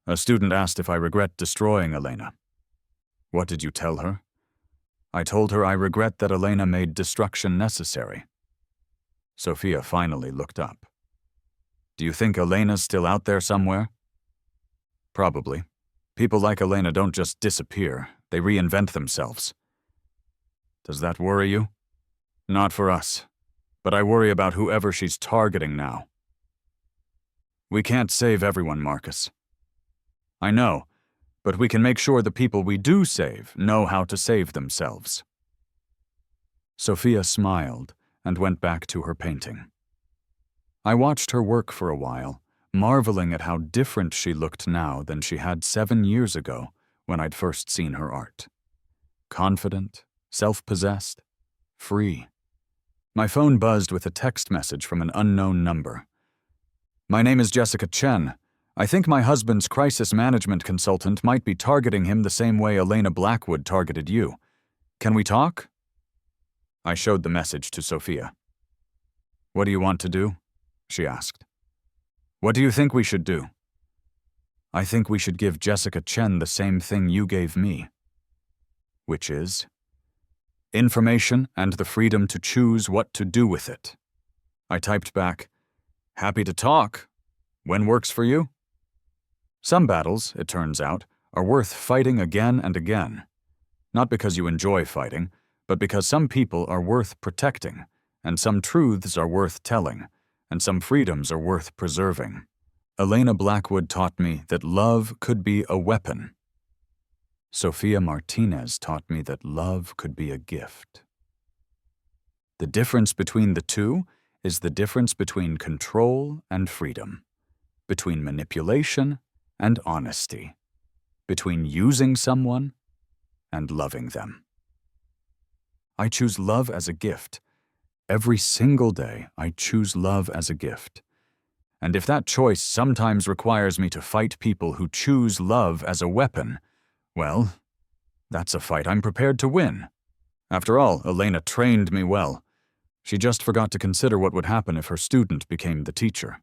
A student asked if I regret destroying Elena." "What did you tell her?" "I told her I regret that Elena made destruction necessary." Sophia finally looked up. "Do you think Elena's still out there somewhere?" "Probably. People like Elena don't just disappear, they reinvent themselves." "Does that worry you?" "Not for us. But I worry about whoever she's targeting now." "We can't save everyone, Marcus." "I know, but we can make sure the people we do save know how to save themselves." Sophia smiled and went back to her painting. I watched her work for a while, marveling at how different she looked now than she had 7 years ago when I'd first seen her art. Confident, self-possessed, free. My phone buzzed with a text message from an unknown number. "My name is Jessica Chen. I think my husband's crisis management consultant might be targeting him the same way Elena Blackwood targeted you. Can we talk?" I showed the message to Sophia. "What do you want to do?" she asked. "What do you think we should do?" "I think we should give Jessica Chen the same thing you gave me." "Which is?" "Information and the freedom to choose what to do with it." I typed back, "Happy to talk. When works for you?" Some battles, it turns out, are worth fighting again and again. Not because you enjoy fighting, but because some people are worth protecting, and some truths are worth telling, and some freedoms are worth preserving. Elena Blackwood taught me that love could be a weapon. Sophia Martinez taught me that love could be a gift. The difference between the two is the difference between control and freedom, between manipulation and honesty, between using someone and loving them. I choose love as a gift. Every single day, I choose love as a gift. And if that choice sometimes requires me to fight people who choose love as a weapon, well, that's a fight I'm prepared to win. After all, Elena trained me well. She just forgot to consider what would happen if her student became the teacher.